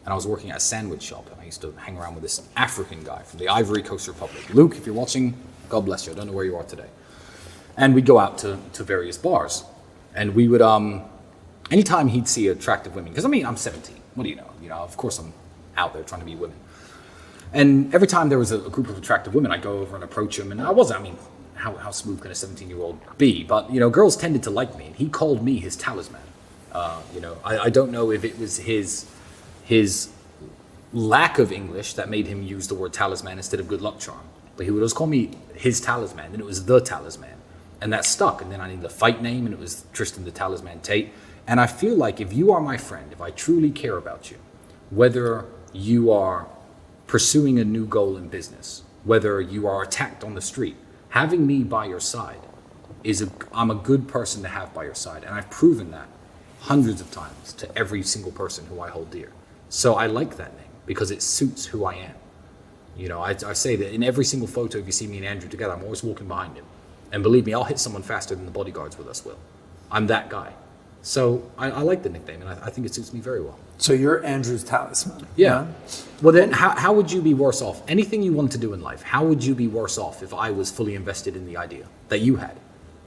and I was working at a sandwich shop and I used to hang around with this African guy from the Ivory Coast Republic. Luke, if you're watching, God bless you. I don't know where you are today. And we'd go out to various bars and we would, anytime he'd see attractive women, because I mean, I'm 17. What do you know? You know, of course I'm out there trying to meet women. And every time there was a group of attractive women, I'd go over and approach them. And how smooth can a 17-year-old be? But, you know, girls tended to like me. And he called me his talisman. You know, I don't know if it was his lack of English that made him use the word talisman instead of good luck charm. But he would always call me his talisman. And it was the talisman. And that stuck. And then I needed a fight name. And it was Tristan the Talisman Tate. And I feel like if you are my friend, if I truly care about you, whether you are pursuing a new goal in business, whether you are attacked on the street, having me by your side I'm a good person to have by your side. And I've proven that hundreds of times to every single person who I hold dear. So I like that name because it suits who I am. You know, I say that in every single photo, if you see me and Andrew together, I'm always walking behind him. And believe me, I'll hit someone faster than the bodyguards with us will. I'm that guy. So I like the nickname, and I think it suits me very well. So you're Andrew's talisman. Yeah. Well, then how would you be worse off? Anything you want to do in life, how would you be worse off if I was fully invested in the idea that you had,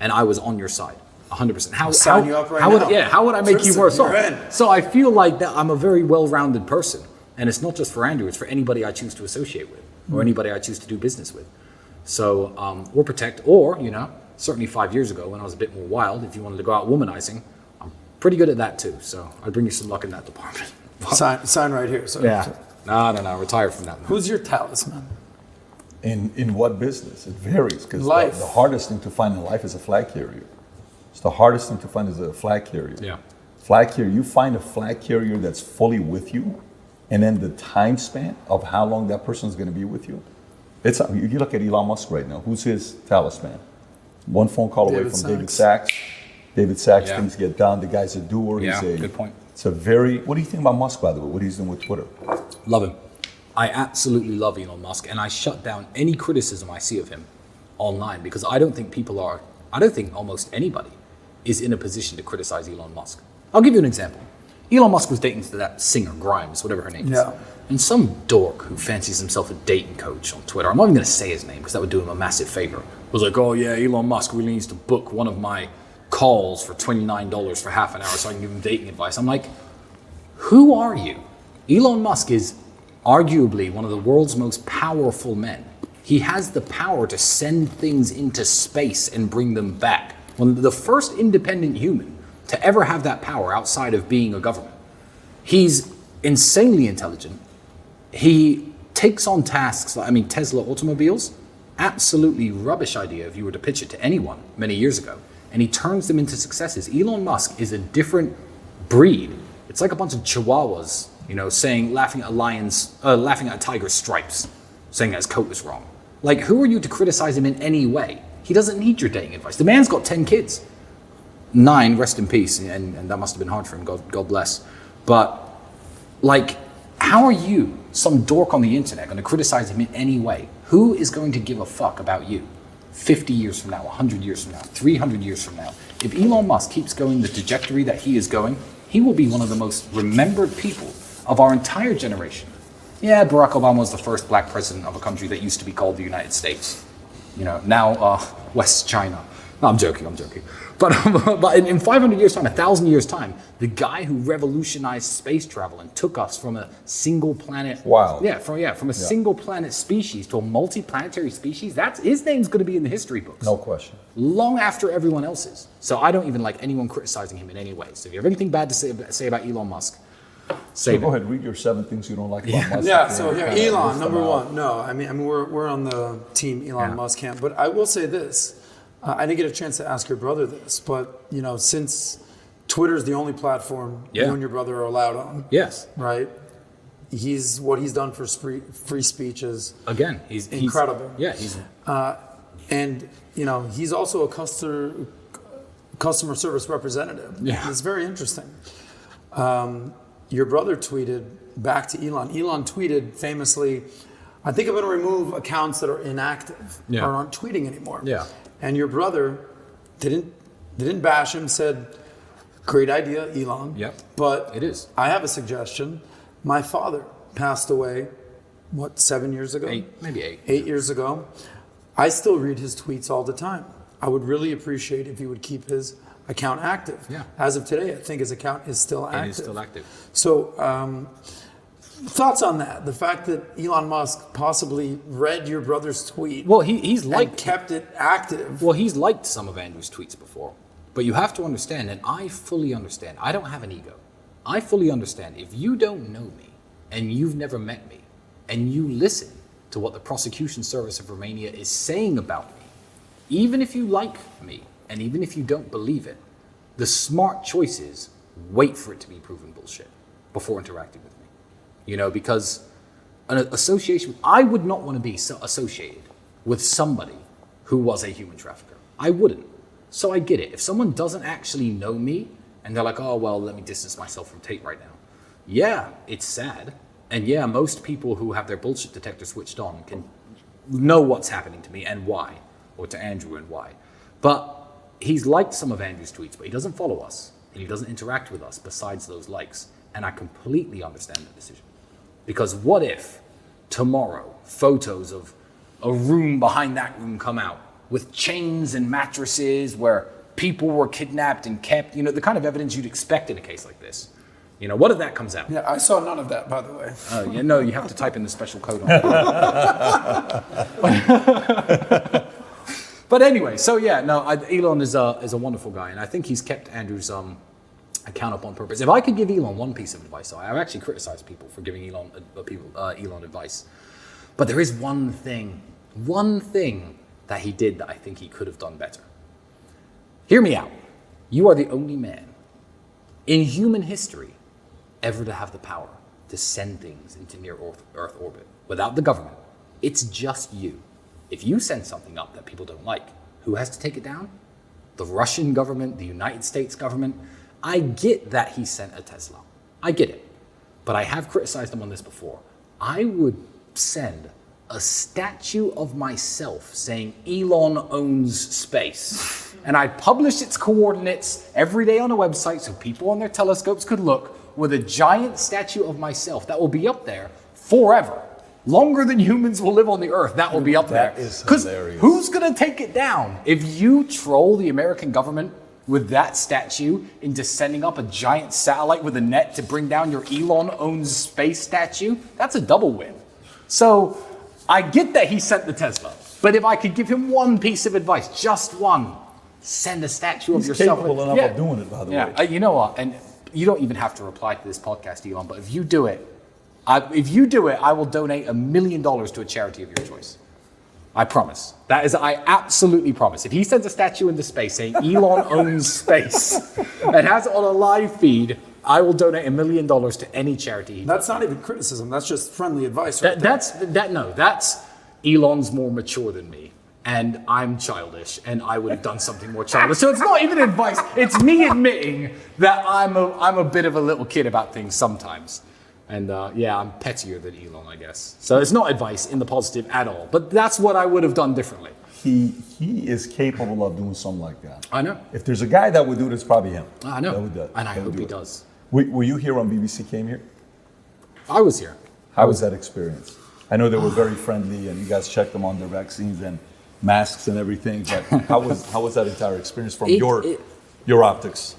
and I was on your side, 100%? I'll sign you up right now. How would I make Tristan, you worse off? you're in. So I feel like that I'm a very well-rounded person, and it's not just for Andrew; it's for anybody I choose to associate with, or anybody I choose to do business with. So or protect, or you know, certainly 5 years ago when I was a bit more wild, if you wanted to go out womanizing. Pretty good at that too, so I'd bring you some luck in that department. Sign right here. So, Yeah. No, retire from that. Who's your talisman? In what business? It varies because Life. the hardest thing to find in life is a flag carrier. It's the hardest thing to find is a flag carrier. Yeah. Flag carrier, you find a flag carrier that's fully with you, and then the time span of how long that person's going to be with you. If you look at Elon Musk right now, who's his talisman? One phone call away from David Sachs. David Sachs, things get done. The guy's a doer. Yeah, good point. It's a very, what do you think about Musk, by the way? What he's doing with Twitter? Love him. I absolutely love Elon Musk, and I shut down any criticism I see of him online because I don't think almost anybody is in a position to criticize Elon Musk. I'll give you an example. Elon Musk was dating that singer, Grimes, whatever her name is. Yeah. And some dork who fancies himself a dating coach on Twitter, I'm not even going to say his name because that would do him a massive favor, was like, oh yeah, Elon Musk really needs to book one of my calls for $29 for half an hour so I can give him dating advice. I'm like, who are you? Elon Musk is arguably one of the world's most powerful men. He has the power to send things into space and bring them back. One of the first independent human to ever have that power outside of being a government. He's insanely intelligent. He takes on tasks, Tesla automobiles, absolutely rubbish idea if you were to pitch it to anyone many years ago. And he turns them into successes. Elon Musk is a different breed. It's like a bunch of chihuahuas, laughing at a tiger's stripes, saying that his coat was wrong. Like, who are you to criticize him in any way? He doesn't need your dating advice. The man's got 10 kids. 9, rest in peace, and that must have been hard for him, God bless. But, how are you, some dork on the internet, going to criticize him in any way? Who is going to give a fuck about you 50 years from now, 100 years from now, 300 years from now? If Elon Musk keeps going the trajectory that he is going, he will be one of the most remembered people of our entire generation. Yeah, Barack Obama was the first black president of a country that used to be called the United States. Now West China. No, I'm joking. But in 500 years' time, 1,000 years' time, the guy who revolutionized space travel and took us from a single planet, wow, from a single planet species to a multi-planetary species, his name's going to be in the history books. No question. Long after everyone else's. So I don't even like anyone criticizing him in any way. So if you have anything bad to say about Elon Musk, say it. Go ahead, read your 7 things you don't like about Musk. Yeah. So here, Elon, number one. No, we're on the team Elon Musk camp, but I will say this. I didn't get a chance to ask your brother this, but since Twitter is the only platform you and your brother are allowed on, yes, right? What he's done for free speech is he's incredible. He's he's also a customer service representative. Yeah, it's very interesting. Your brother tweeted back to Elon. Elon tweeted famously, "I think I'm going to remove accounts that are inactive or aren't tweeting anymore." Yeah. And your brother didn't bash him, said, "Great idea, Elon." Yep. But it is. I have a suggestion. My father passed away, 7 years ago? 8, maybe 8. 8 years ago. I still read his tweets all the time. I would really appreciate if he would keep his account active. Yeah. As of today, I think his account is still active. It is still active. So, thoughts on that? The fact that Elon Musk possibly read your brother's tweet. Well, he's kept it active. Well, he's liked some of Andrew's tweets before, but you have to understand, and I fully understand. I don't have an ego. I fully understand. If you don't know me and you've never met me, and you listen to what the prosecution service of Romania is saying about me, even if you like me and even if you don't believe it, the smart choice is wait for it to be proven bullshit before interacting with me. Because an association, I would not want to be associated with somebody who was a human trafficker. I wouldn't. So I get it. If someone doesn't actually know me and they're like, oh, well, let me distance myself from Tate right now. Yeah, it's sad. And yeah, most people who have their bullshit detector switched on can know what's happening to me and why, or to Andrew and why. But he's liked some of Andrew's tweets, but he doesn't follow us and he doesn't interact with us besides those likes. And I completely understand that decision. Because what if tomorrow photos of a room behind that room come out with chains and mattresses where people were kidnapped and kept, the kind of evidence you'd expect in a case like this. What if that comes out? Yeah, I saw none of that, by the way. No, you have to type in the special code on it. But anyway, so Elon is a wonderful guy, and I think he's kept Andrew's account up on purpose. If I could give Elon one piece of advice, so I've actually criticized people for giving Elon advice, but there is one thing that he did that I think he could have done better. Hear me out. You are the only man in human history ever to have the power to send things into near Earth orbit without the government. It's just you. If you send something up that people don't like, who has to take it down? The Russian government, the United States government. I get that he sent a Tesla. I get it. But I have criticized him on this before. I would send a statue of myself saying Elon owns space. And I'd publish its coordinates every day on a website so people on their telescopes could look, with a giant statue of myself that will be up there forever. Longer than humans will live on the earth, that will be up there. That is Because hilarious. who's gonna take it down? If you troll the American government with that statue into sending up a giant satellite with a net to bring down your Elon owns space statue, that's a double win. So I get that he sent the Tesla, but if I could give him one piece of advice, just one, send a statue of He's yourself. capable enough of doing it, by the way. You know what? And you don't even have to reply to this podcast, Elon, but if you do it, I will donate $1 million to a charity of your choice. I promise. I absolutely promise. If he sends a statue into space saying Elon owns space and has it on a live feed, I will donate $1 million to any charity. That's not even criticism. That's just friendly advice. Right That's Elon's more mature than me. And I'm childish, and I would have done something more childish. So it's not even advice. It's me admitting that I'm a bit of a little kid about things sometimes. And I'm pettier than Elon, I guess. So it's not advice in the positive at all. But that's what I would have done differently. He is capable of doing something like that. I know. If there's a guy that would do it, it's probably him. I know. That would do it. And I That would hope do he it. does. Were you here when BBC came here? I was here. How was that experience? I know they were very friendly, and you guys checked them on their vaccines and masks and everything. But how was that entire experience from your optics?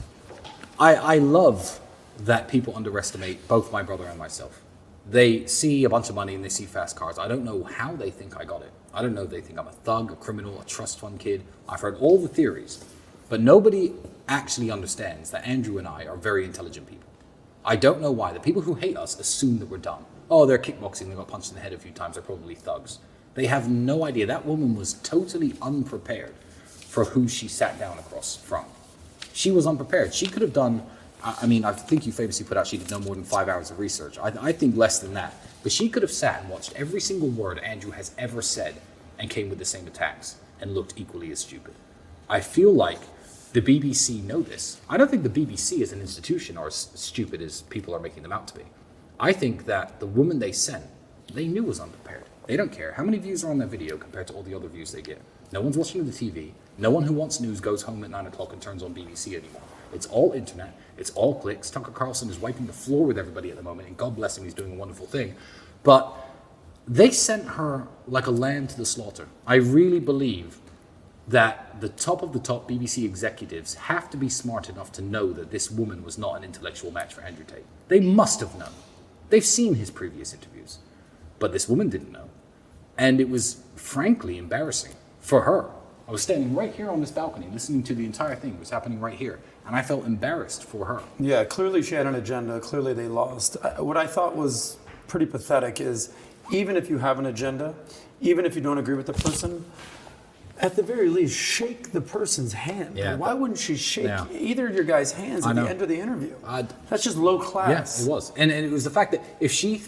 I love that people underestimate both my brother and myself. They see a bunch of money and they see fast cars. I don't know how they think I got it. I don't know if they think I'm a thug, a criminal, a trust fund kid. I've heard all the theories, but nobody actually understands that Andrew and I are very intelligent people. I don't know why. The people who hate us assume that we're dumb. Oh, they're kickboxing, they got punched in the head a few times, they're probably thugs. They have no idea. That woman was totally unprepared for who she sat down across from. She was unprepared. She could have done, I think you famously put out she did no more than 5 hours of research. I think less than that. But she could have sat and watched every single word Andrew has ever said and came with the same attacks and looked equally as stupid. I feel like the BBC know this. I don't think the BBC as an institution are as stupid as people are making them out to be. I think that the woman they sent, they knew was unprepared. They don't care. How many views are on that video compared to all the other views they get? No one's watching the TV. No one who wants news goes home at 9 o'clock and turns on BBC anymore. It's all internet. It's all clicks. Tucker Carlson is wiping the floor with everybody at the moment, and God bless him, he's doing a wonderful thing. But they sent her like a lamb to the slaughter. I really believe that the top of the top BBC executives have to be smart enough to know that this woman was not an intellectual match for Andrew Tate. They must have known. They've seen his previous interviews. But this woman didn't know. And it was frankly embarrassing for her. I was standing right here on this balcony listening to the entire thing. It was happening right here. And I felt embarrassed for her. Yeah, clearly she had an agenda. Clearly they lost. What I thought was pretty pathetic is even if you have an agenda, even if you don't agree with the person, at the very least, shake the person's hand. Yeah. Why wouldn't she shake either of your guys' hands at the end of the interview? That's just low class. Yeah, it was. And it was the fact that if she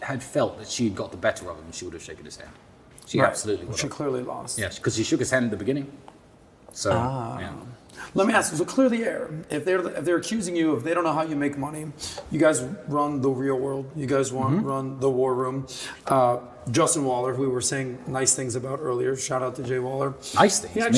had felt that she had got the better of him, she would have shaken his hand. She absolutely would have. She clearly lost. Yeah, because she shook his hand in the beginning. So, yeah. Let me ask you, so clear the air. If they're accusing you, if they don't know how you make money, you guys run the real world. You guys run the war room. Justin Waller, who we were saying nice things about earlier. Shout out to Jay Waller. Nice things,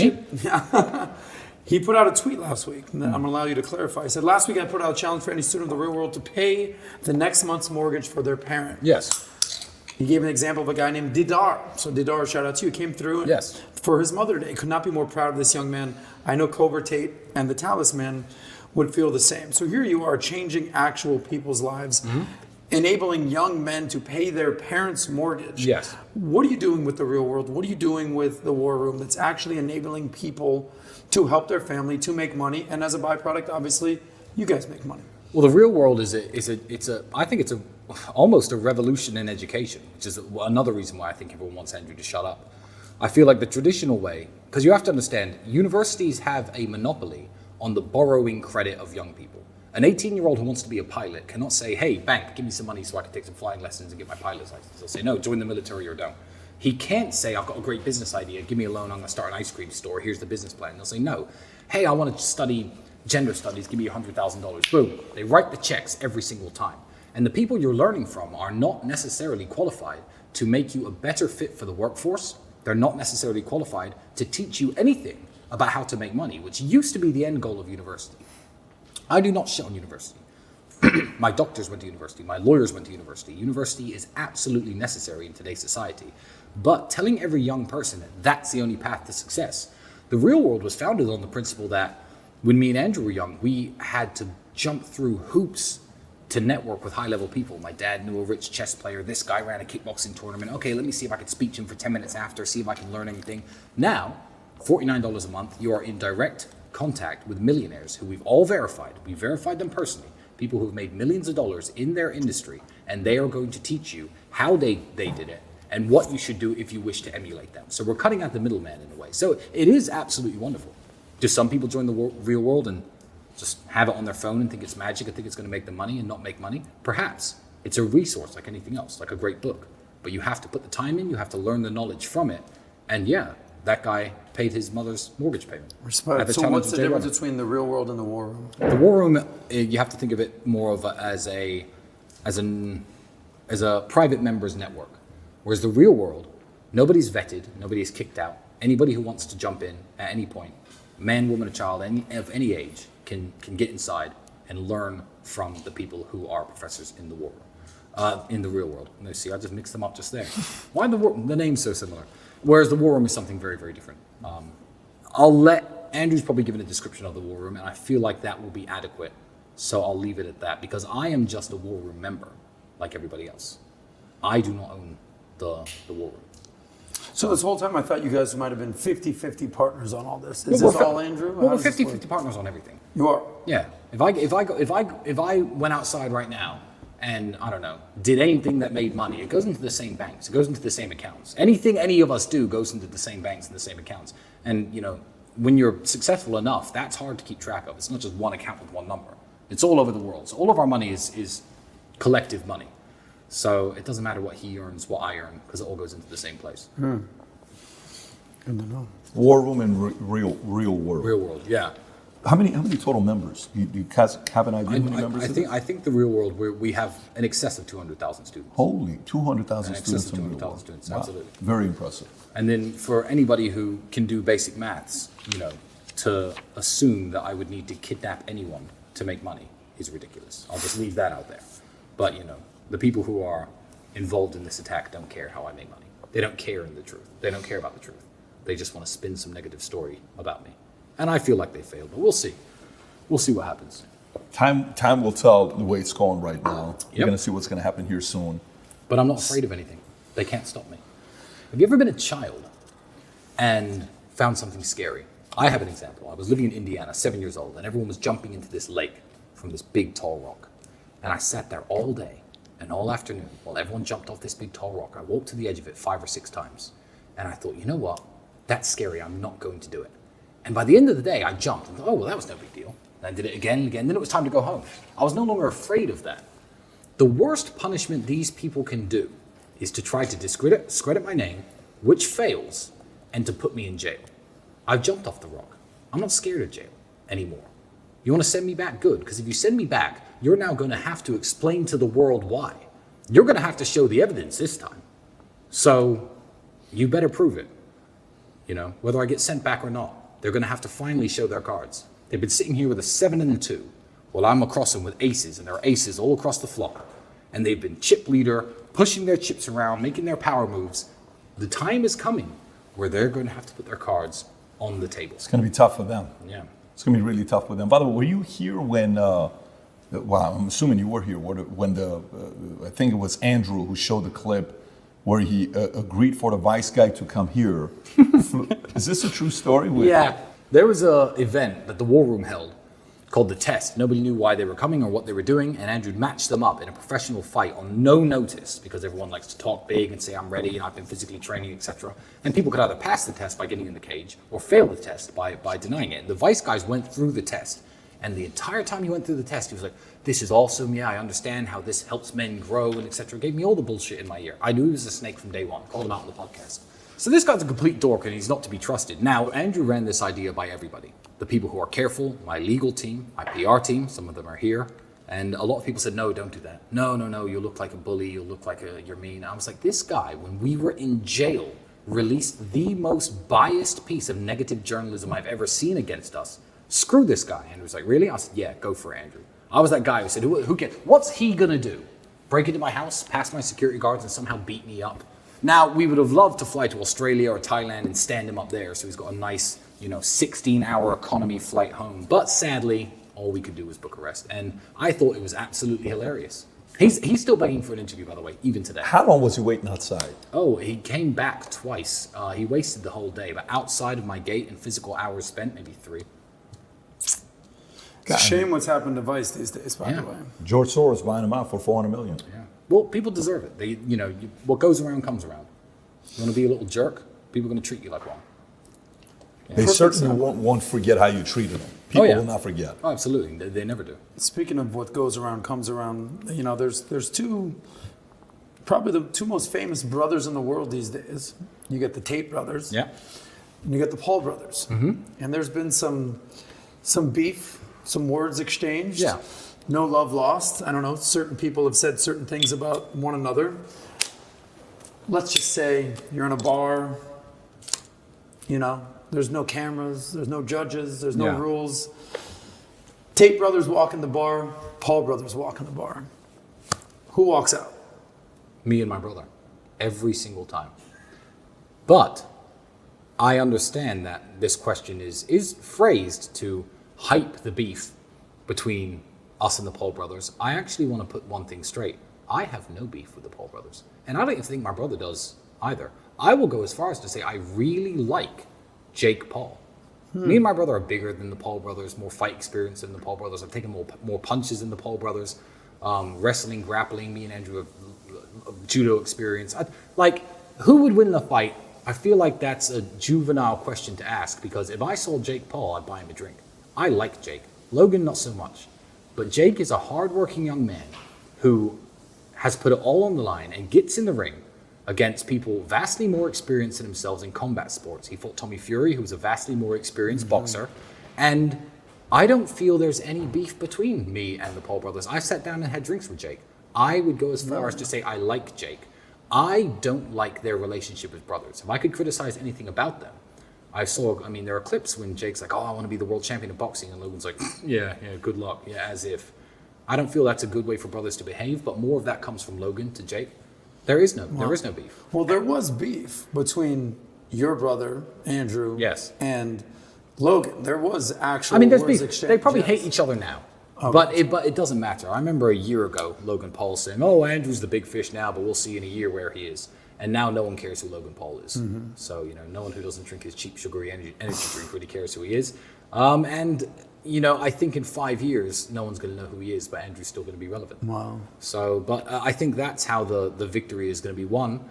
He put out a tweet last week. I'm going to allow you to clarify. He said, last week I put out a challenge for any student of the real world to pay the next month's mortgage for their parent. Yes. He gave an example of a guy named Didar. So Didar, shout out to you, came through for his Mother Day. Could not be more proud of this young man. I know Cobra Tate and the Talisman would feel the same. So here you are changing actual people's lives, enabling young men to pay their parents' mortgage. Yes. What are you doing with the real world? What are you doing with the war room that's actually enabling people to help their family, to make money? And as a byproduct, obviously, you guys make money. Well, the real world I think it's almost a revolution in education, which is another reason why I think everyone wants Andrew to shut up. I feel like the traditional way, because you have to understand, universities have a monopoly on the borrowing credit of young people. An 18-year-old who wants to be a pilot cannot say, hey, bank, give me some money so I can take some flying lessons and get my pilot's license. They'll say, no, join the military or don't. He can't say, I've got a great business idea, give me a loan, I'm gonna start an ice cream store, here's the business plan. They'll say, no, hey, I wanna study gender studies, give me $100,000. Boom, they write the checks every single time. And the people you're learning from are not necessarily qualified to make you a better fit for the workforce. They're not necessarily qualified to teach you anything about how to make money, which used to be the end goal of university. I do not shit on university. My doctors went to university, my lawyers went to university. University is absolutely necessary in today's society. But telling every young person that that's the only path to success. The real world was founded on the principle that when me and Andrew were young, we had to jump through hoops to network with high-level people. My dad knew a rich chess player. This guy ran a kickboxing tournament. Okay, let me see if I could speak him for 10 minutes after, see if I can learn anything. Now, $49 a month, you are in direct contact with millionaires who we've all verified. We verified them personally. People who've made millions of dollars in their industry, and they are going to teach you how they did it and what you should do if you wish to emulate them. So we're cutting out the middleman in a way. So it is absolutely wonderful. Do some people join the real world and just have it on their phone and think it's magic and think it's going to make them money and not make money? Perhaps. It's a resource like anything else, like a great book. But you have to put the time in, you have to learn the knowledge from it. And yeah, that guy paid his mother's mortgage payment. Respect. So what's the difference between the real world and the war room? The war room, you have to think of it more of as a private members network. Whereas the real world, nobody's vetted, nobody's kicked out. Anybody who wants to jump in at any point, man, woman, or child, of any age, can get inside and learn from the people who are professors in the war room, in the real world. No, see, I just mixed them up just there. Why the name's so similar? Whereas the war room is something very, very different. I'll let Andrew's probably given a description of the war room, and I feel like that will be adequate. So I'll leave it at that because I am just a war room member, like everybody else. I do not own the war room. So this whole time I thought you guys might have been 50-50 partners on all this. Is this all Andrew? Well, we're 50-50 partners on everything. You are? Yeah. If I went outside right now and I don't know, did anything that made money, it goes into the same banks. It goes into the same accounts. Anything any of us do goes into the same banks and the same accounts. And you know, when you're successful enough, that's hard to keep track of. It's not just one account with one number. It's all over the world. So all of our money is collective money. So it doesn't matter what he earns, what I earn, because it all goes into the same place. Good to know. War room and real world. Real world, yeah. How many total members? Do you guys have an idea how many members? I think the real world we have an excess of 200,000 students. Holy, 200,000 students. Excess of 200,000 students, wow. absolutely. Very impressive. And then for anybody who can do basic maths, you know, to assume that I would need to kidnap anyone to make money is ridiculous. I'll just leave that out there. But you know, the people who are involved in this attack don't care how I make money. They don't care in the truth. They don't care about the truth. They just want to spin some negative story about me. And I feel like they failed, but we'll see. We'll see what happens. Time will tell the way it's going right now. Yep. We're going to see what's going to happen here soon. But I'm not afraid of anything. They can't stop me. Have you ever been a child and found something scary? I have an example. I was living in Indiana, 7 years old, and everyone was jumping into this lake from this big tall rock. And I sat there all day and all afternoon while everyone jumped off this big tall rock. I walked to the edge of it 5 or 6 times. And I thought, you know what? That's scary. I'm not going to do it. And by the end of the day, I jumped and thought, oh, well, that was no big deal. And I did it again and again. Then it was time to go home. I was no longer afraid of that. The worst punishment these people can do is to try to discredit my name, which fails, and to put me in jail. I've jumped off the rock. I'm not scared of jail anymore. You want to send me back? Good, because if you send me back, you're now going to have to explain to the world why. You're going to have to show the evidence this time. So you better prove it. You know, whether I get sent back or not, they're going to have to finally show their cards. They've been sitting here with a 7 and a 2, while I'm across them with aces, and there are aces all across the flock. And they've been chip leader, pushing their chips around, making their power moves. The time is coming where they're going to have to put their cards on the table. It's going to be tough for them. Yeah. It's going to be really tough for them. By the way, were you here when, well, I'm assuming you were here, when I think it was Andrew who showed the clip where he agreed for the vice guy to come here. Is this a true story? Yeah. There was an event that the War Room held called The Test. Nobody knew why they were coming or what they were doing, and Andrew matched them up in a professional fight on no notice, because everyone likes to talk big and say, I'm ready and I've been physically training, etc. And people could either pass the test by getting in the cage or fail the test by denying it. The Vice guys went through the test, and the entire time he went through the test, he was like, this is awesome, yeah, I understand how this helps men grow, and etc. Gave me all the bullshit in my ear. I knew he was a snake from day one, called him out on the podcast. So this guy's a complete dork, and he's not to be trusted. Now, Andrew ran this idea by everybody. The people who are careful, my legal team, my PR team, some of them are here. And a lot of people said, no, don't do that. No, you'll look like a bully, you'll look like you're mean. I was like, this guy, when we were in jail, released the most biased piece of negative journalism I've ever seen against us. Screw this guy. Andrew was like, really? I said, yeah, go for it, Andrew. I was that guy who said, who cares? What's he gonna do? Break into my house, pass my security guards, and somehow beat me up? Now, we would have loved to fly to Australia or Thailand and stand him up there, so he's got a nice, 16-hour economy flight home. But sadly, all we could do was Bucharest. And I thought it was absolutely hilarious. He's still begging for an interview, by the way, even today. How long was he waiting outside? Oh, he came back twice. He wasted the whole day, but outside of my gate and physical hours spent, maybe 3. It's a shame what's happened to Vice these days, by the way. George Soros buying him out for $400 million. Yeah. Well, people deserve it. They, what goes around comes around. You want to be a little jerk? People are going to treat you like one. They certainly won't forget how you treated them. People will not forget. Oh, absolutely. They never do. Speaking of what goes around comes around, there's probably the two most famous brothers in the world these days. You get the Tate brothers. Yeah. And you get the Paul brothers. Mm-hmm. And there's been some beef, some words exchanged. Yeah. No love lost. I don't know. Certain people have said certain things about one another. Let's just say you're in a bar, there's no cameras, there's no judges, there's no rules. Tate brothers walk in the bar, Paul brothers walk in the bar. Who walks out? Me and my brother. Every single time. But I understand that this question is phrased to hype the beef between us and the Paul brothers. I actually want to put one thing straight. I have no beef with the Paul brothers. And I don't even think my brother does either. I will go as far as to say I really like Jake Paul. Me and my brother are bigger than the Paul brothers, more fight experience than the Paul brothers. I've taken more punches than the Paul brothers. Wrestling, grappling, me and Andrew have judo experience. Who would win the fight? I feel like that's a juvenile question to ask, because if I saw Jake Paul, I'd buy him a drink. I like Jake. Logan, not so much. But Jake is a hardworking young man who has put it all on the line and gets in the ring against people vastly more experienced than themselves in combat sports. He fought Tommy Fury, who was a vastly more experienced boxer. And I don't feel there's any beef between me and the Paul brothers. I sat down and had drinks with Jake. I would go as far as to say I like Jake. I don't like their relationship as brothers. If I could criticize anything about them, there are clips when Jake's like, oh, I want to be the world champion of boxing. And Logan's like, yeah, good luck. Yeah, as if. I don't feel that's a good way for brothers to behave, but more of that comes from Logan to Jake. There is no beef. Well, there was beef between your brother, Andrew, and Logan. There was actually there's words beef. exchanged. They probably hate each other now. But it doesn't matter. I remember a year ago, Logan Paul saying, oh, Andrew's the big fish now, but we'll see in a year where he is. And now no one cares who Logan Paul is. Mm-hmm. So, no one who doesn't drink his cheap sugary energy drink really cares who he is. I think in 5 years, no one's going to know who he is, but Andrew's still going to be relevant. Wow. So, but I think that's how the victory is going to be won.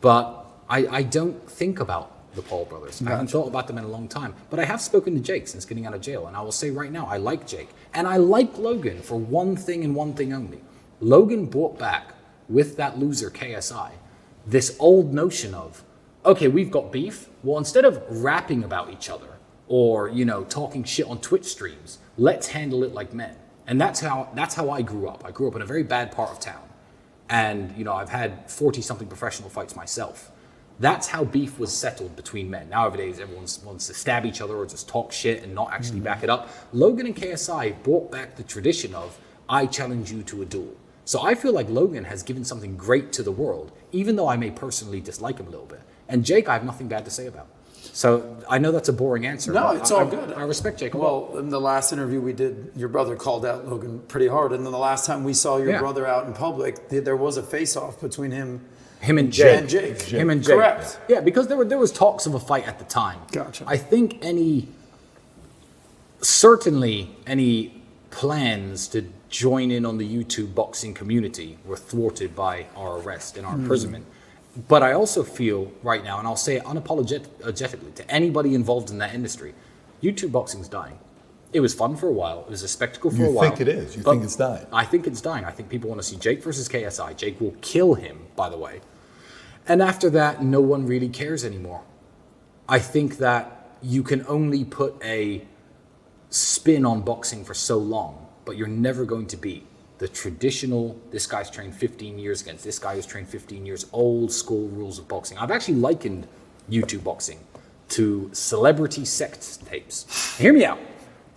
But I don't think about the Paul brothers. Gotcha. I haven't thought about them in a long time. But I have spoken to Jake since getting out of jail. And I will say right now, I like Jake. And I like Logan for one thing and one thing only. Logan brought back, with that loser KSI, this old notion of, okay, we've got beef. Well, instead of rapping about each other, or talking shit on Twitch streams, let's handle it like men. And that's how I grew up. I grew up in a very bad part of town, and I've had 40-something professional fights myself. That's how beef was settled between men. Nowadays, everyone wants to stab each other or just talk shit and not actually back it up. Logan and KSI brought back the tradition of, I challenge you to a duel. So I feel like Logan has given something great to the world, even though I may personally dislike him a little bit. And Jake, I have nothing bad to say about. So I know that's a boring answer. No, it's all good. I respect Jake. Well, in the last interview we did, your brother called out Logan pretty hard. And then the last time we saw your brother out in public, there was a face-off between him and Jake. Him and Jake. Correct. Yeah, because there was talks of a fight at the time. Gotcha. I think certainly any plans to join in on the YouTube boxing community were thwarted by our arrest and our imprisonment. But I also feel right now, and I'll say it unapologetically to anybody involved in that industry, YouTube boxing's dying. It was fun for a while. It was a spectacle for a while. You think it is? You think it's dying? I think it's dying. I think people want to see Jake versus KSI. Jake will kill him, by the way. And after that, no one really cares anymore. I think that you can only put a spin on boxing for so long, but you're never going to beat the traditional, this guy's trained 15 years against this guy who's trained 15 years, old school rules of boxing. I've actually likened YouTube boxing to celebrity sex tapes. Hear me out.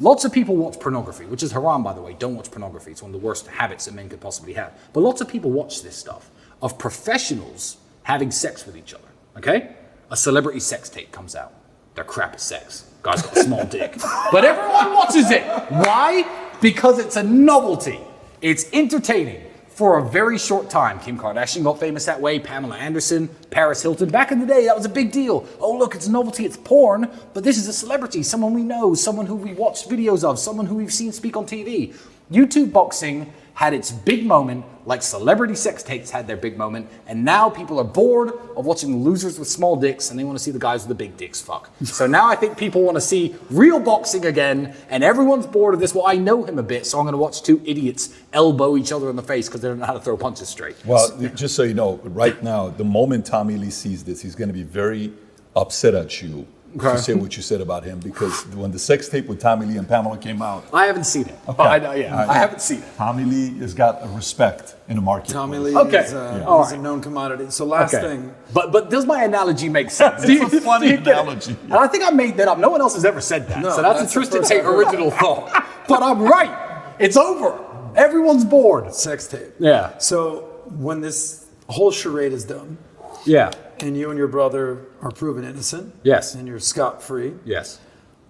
Lots of people watch pornography, which is haram, by the way. Don't watch pornography. It's one of the worst habits that men could possibly have. But lots of people watch this stuff of professionals having sex with each other, okay? A celebrity sex tape comes out. They're crap at sex. Guy's got a small dick. But everyone watches it. Why? Because it's a novelty. It's entertaining for a very short time. Kim Kardashian got famous that way. Pamela Anderson, Paris Hilton. Back in the day, that was a big deal. Oh, look, it's a novelty. It's porn. But this is a celebrity, someone we know, someone who we watched videos of, someone who we've seen speak on TV. YouTube boxing had its big moment, like celebrity sex tapes had their big moment, and now people are bored of watching losers with small dicks, and they want to see the guys with the big dicks fuck. So now I think people want to see real boxing again, and everyone's bored of this. Well, I know him a bit, so I'm going to watch two idiots elbow each other in the face because they don't know how to throw punches straight. Well, just so you know, right now, the moment Tommy Lee sees this, he's going to be very upset at you. Okay. To say what you said about him, because when the sex tape with Tommy Lee and Pamela came out, I haven't seen it. Okay. But I know, I haven't seen it. Tommy Lee has got a respect in the market. Tommy Lee Okay. is All he's a right. known commodity. So last thing, But does my analogy make sense? It's a funny Do you get it? analogy. And I think I made that up. No one else has ever said that. No, So that's a that's the Tristan first Tate I've heard. original thought. But I'm right. It's over. Everyone's bored. sex tape. Yeah. So when this whole charade is done, Yeah. and you and your brother are proven innocent, Yes. and you're scot-free, Yes.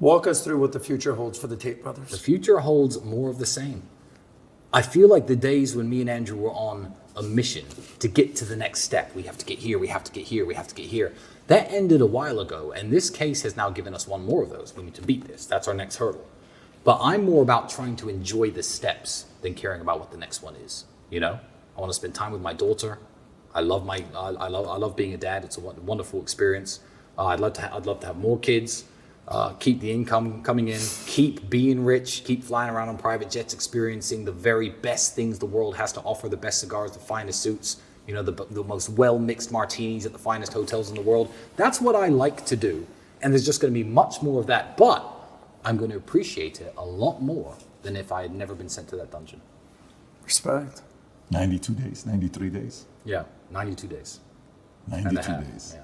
walk us through what the future holds for the Tate The brothers. future holds more of the same. I feel like the days when me and Andrew were on a mission to get to the next step, we have to get here, we have to get here, we have to get here, that ended a while ago. And this case has now given us one more of those. We need to beat this. That's our next hurdle. But I'm more about trying to enjoy the steps than caring about what the next one is. You know, I want to spend time with my daughter. I love being a dad. It's a wonderful experience. I'd love to have more kids. Keep the income coming in. Keep being rich. Keep flying around on private jets, experiencing the very best things the world has to offer. The best cigars, the finest suits. You know, the most well mixed martinis at the finest hotels in the world. That's what I like to do. And there's just going to be much more of that. But I'm going to appreciate it a lot more than if I had never been sent to that dungeon. Respect. 92 days, 93 days, Yeah, 92 days. 92 and a half. days. Yeah.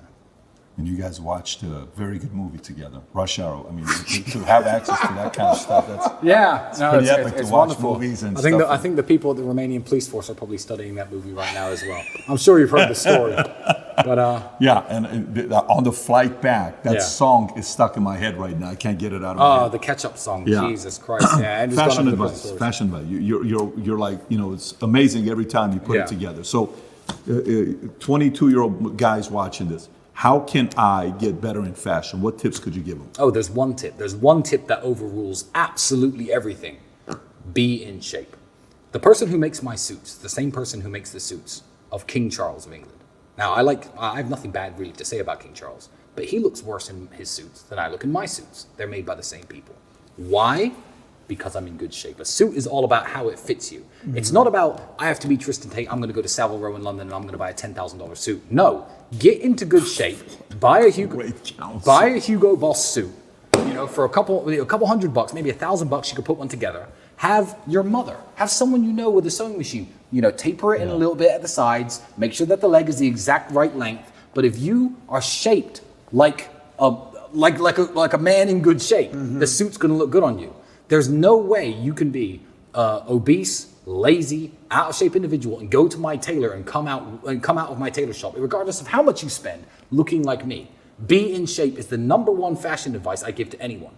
And you guys watched a very good movie together, Rush Hour. I mean, to have access to that kind of stuff, that's Yeah, pretty epic to watch movies and stuff. I think the people at the Romanian police force are probably studying that movie right now as well. I'm sure you've heard the story, but yeah. And on the flight back, that Yeah. song is stuck in my head right now. I can't get it out of my head. the catch-up song, Yeah. Jesus Christ! Yeah, Andrew's gone Fashion over the advice. prison stories. Fashion advice. You're like, you know, it's amazing every time you put Yeah. it together. So, 22-year-old guys watching this, how can I get better in fashion? What tips could you give them? Oh, there's one tip. There's one tip that overrules absolutely everything. Be in shape. The person who makes my suits, the same person who makes the suits of King Charles of England. Now, I have nothing bad really to say about King Charles, but he looks worse in his suits than I look in my suits. They're made by the same people. Why? Because I'm in good shape. A suit is all about how it fits you. Mm-hmm. It's not about, I have to be Tristan Tate, I'm going to go to Savile Row in London and I'm going to buy a $10,000 suit. No, get into good shape, buy a Hugo Boss suit, you know, for a couple $100, maybe $1,000, you could put one together. Have your mother, have someone you know with a sewing machine, you know, taper it in a little bit at the sides, make sure that the leg is the exact right length. But if you are shaped like a man in good shape, the suit's going to look good on you. There's no way you can be obese, lazy, out of shape individual and go to my tailor and come out of my tailor shop, regardless of how much you spend, looking like me. Be in shape is the number one fashion advice I give to anyone.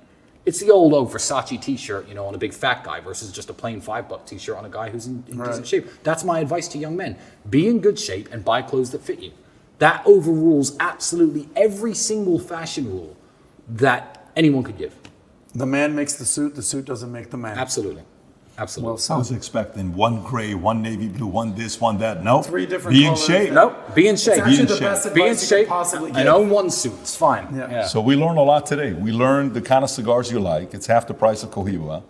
It's the old Versace t-shirt, you know, on a big fat guy versus just a plain $5 t-shirt on a guy who's in decent shape. That's my advice to young men. Be in good shape and buy clothes that fit you. That overrules absolutely every single fashion rule that anyone could give. The man makes the suit doesn't make the man. Absolutely. Absolutely. Well, I was expecting one gray, one navy blue, one this, one that. No. 3 different Be in colors. shape. No, be in shape. It's actually in the shape. best Be in advice you shape could possibly and get. own one suit. It's fine. Yeah. So we learned a lot today. We learned the kind of cigars you like. It's half the price of Cohiba.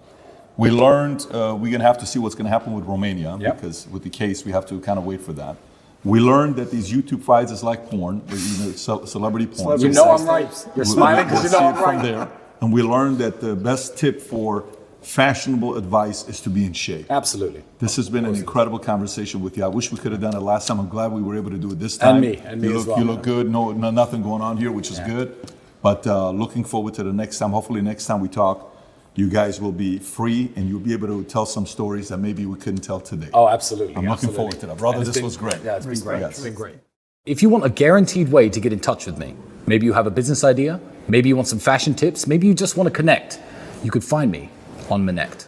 We learned we're going to have to see what's going to happen with Romania Yep. because with the case, we have to kind of wait for that. We learned that these YouTube fights is like porn, celebrity porn. You know I'm right. You're smiling because you know I'm from right. there. And we learned that the best tip for fashionable advice is to be in shape. Absolutely. This has been an incredible conversation with you. I wish we could have done it last time. I'm glad we were able to do it this time. And me you as look, well. You look good. No, nothing going on here, which is good. But looking forward to the next time. Hopefully, next time we talk, you guys will be free and you'll be able to tell some stories that maybe we couldn't tell today. Oh, absolutely. I'm looking absolutely. forward to that. Brother, And it's this been- was great. Yeah, it's been great. Yes. It's been great. If you want a guaranteed way to get in touch with me, maybe you have a business idea, maybe you want some fashion tips, maybe you just want to connect, you could find me on Minect.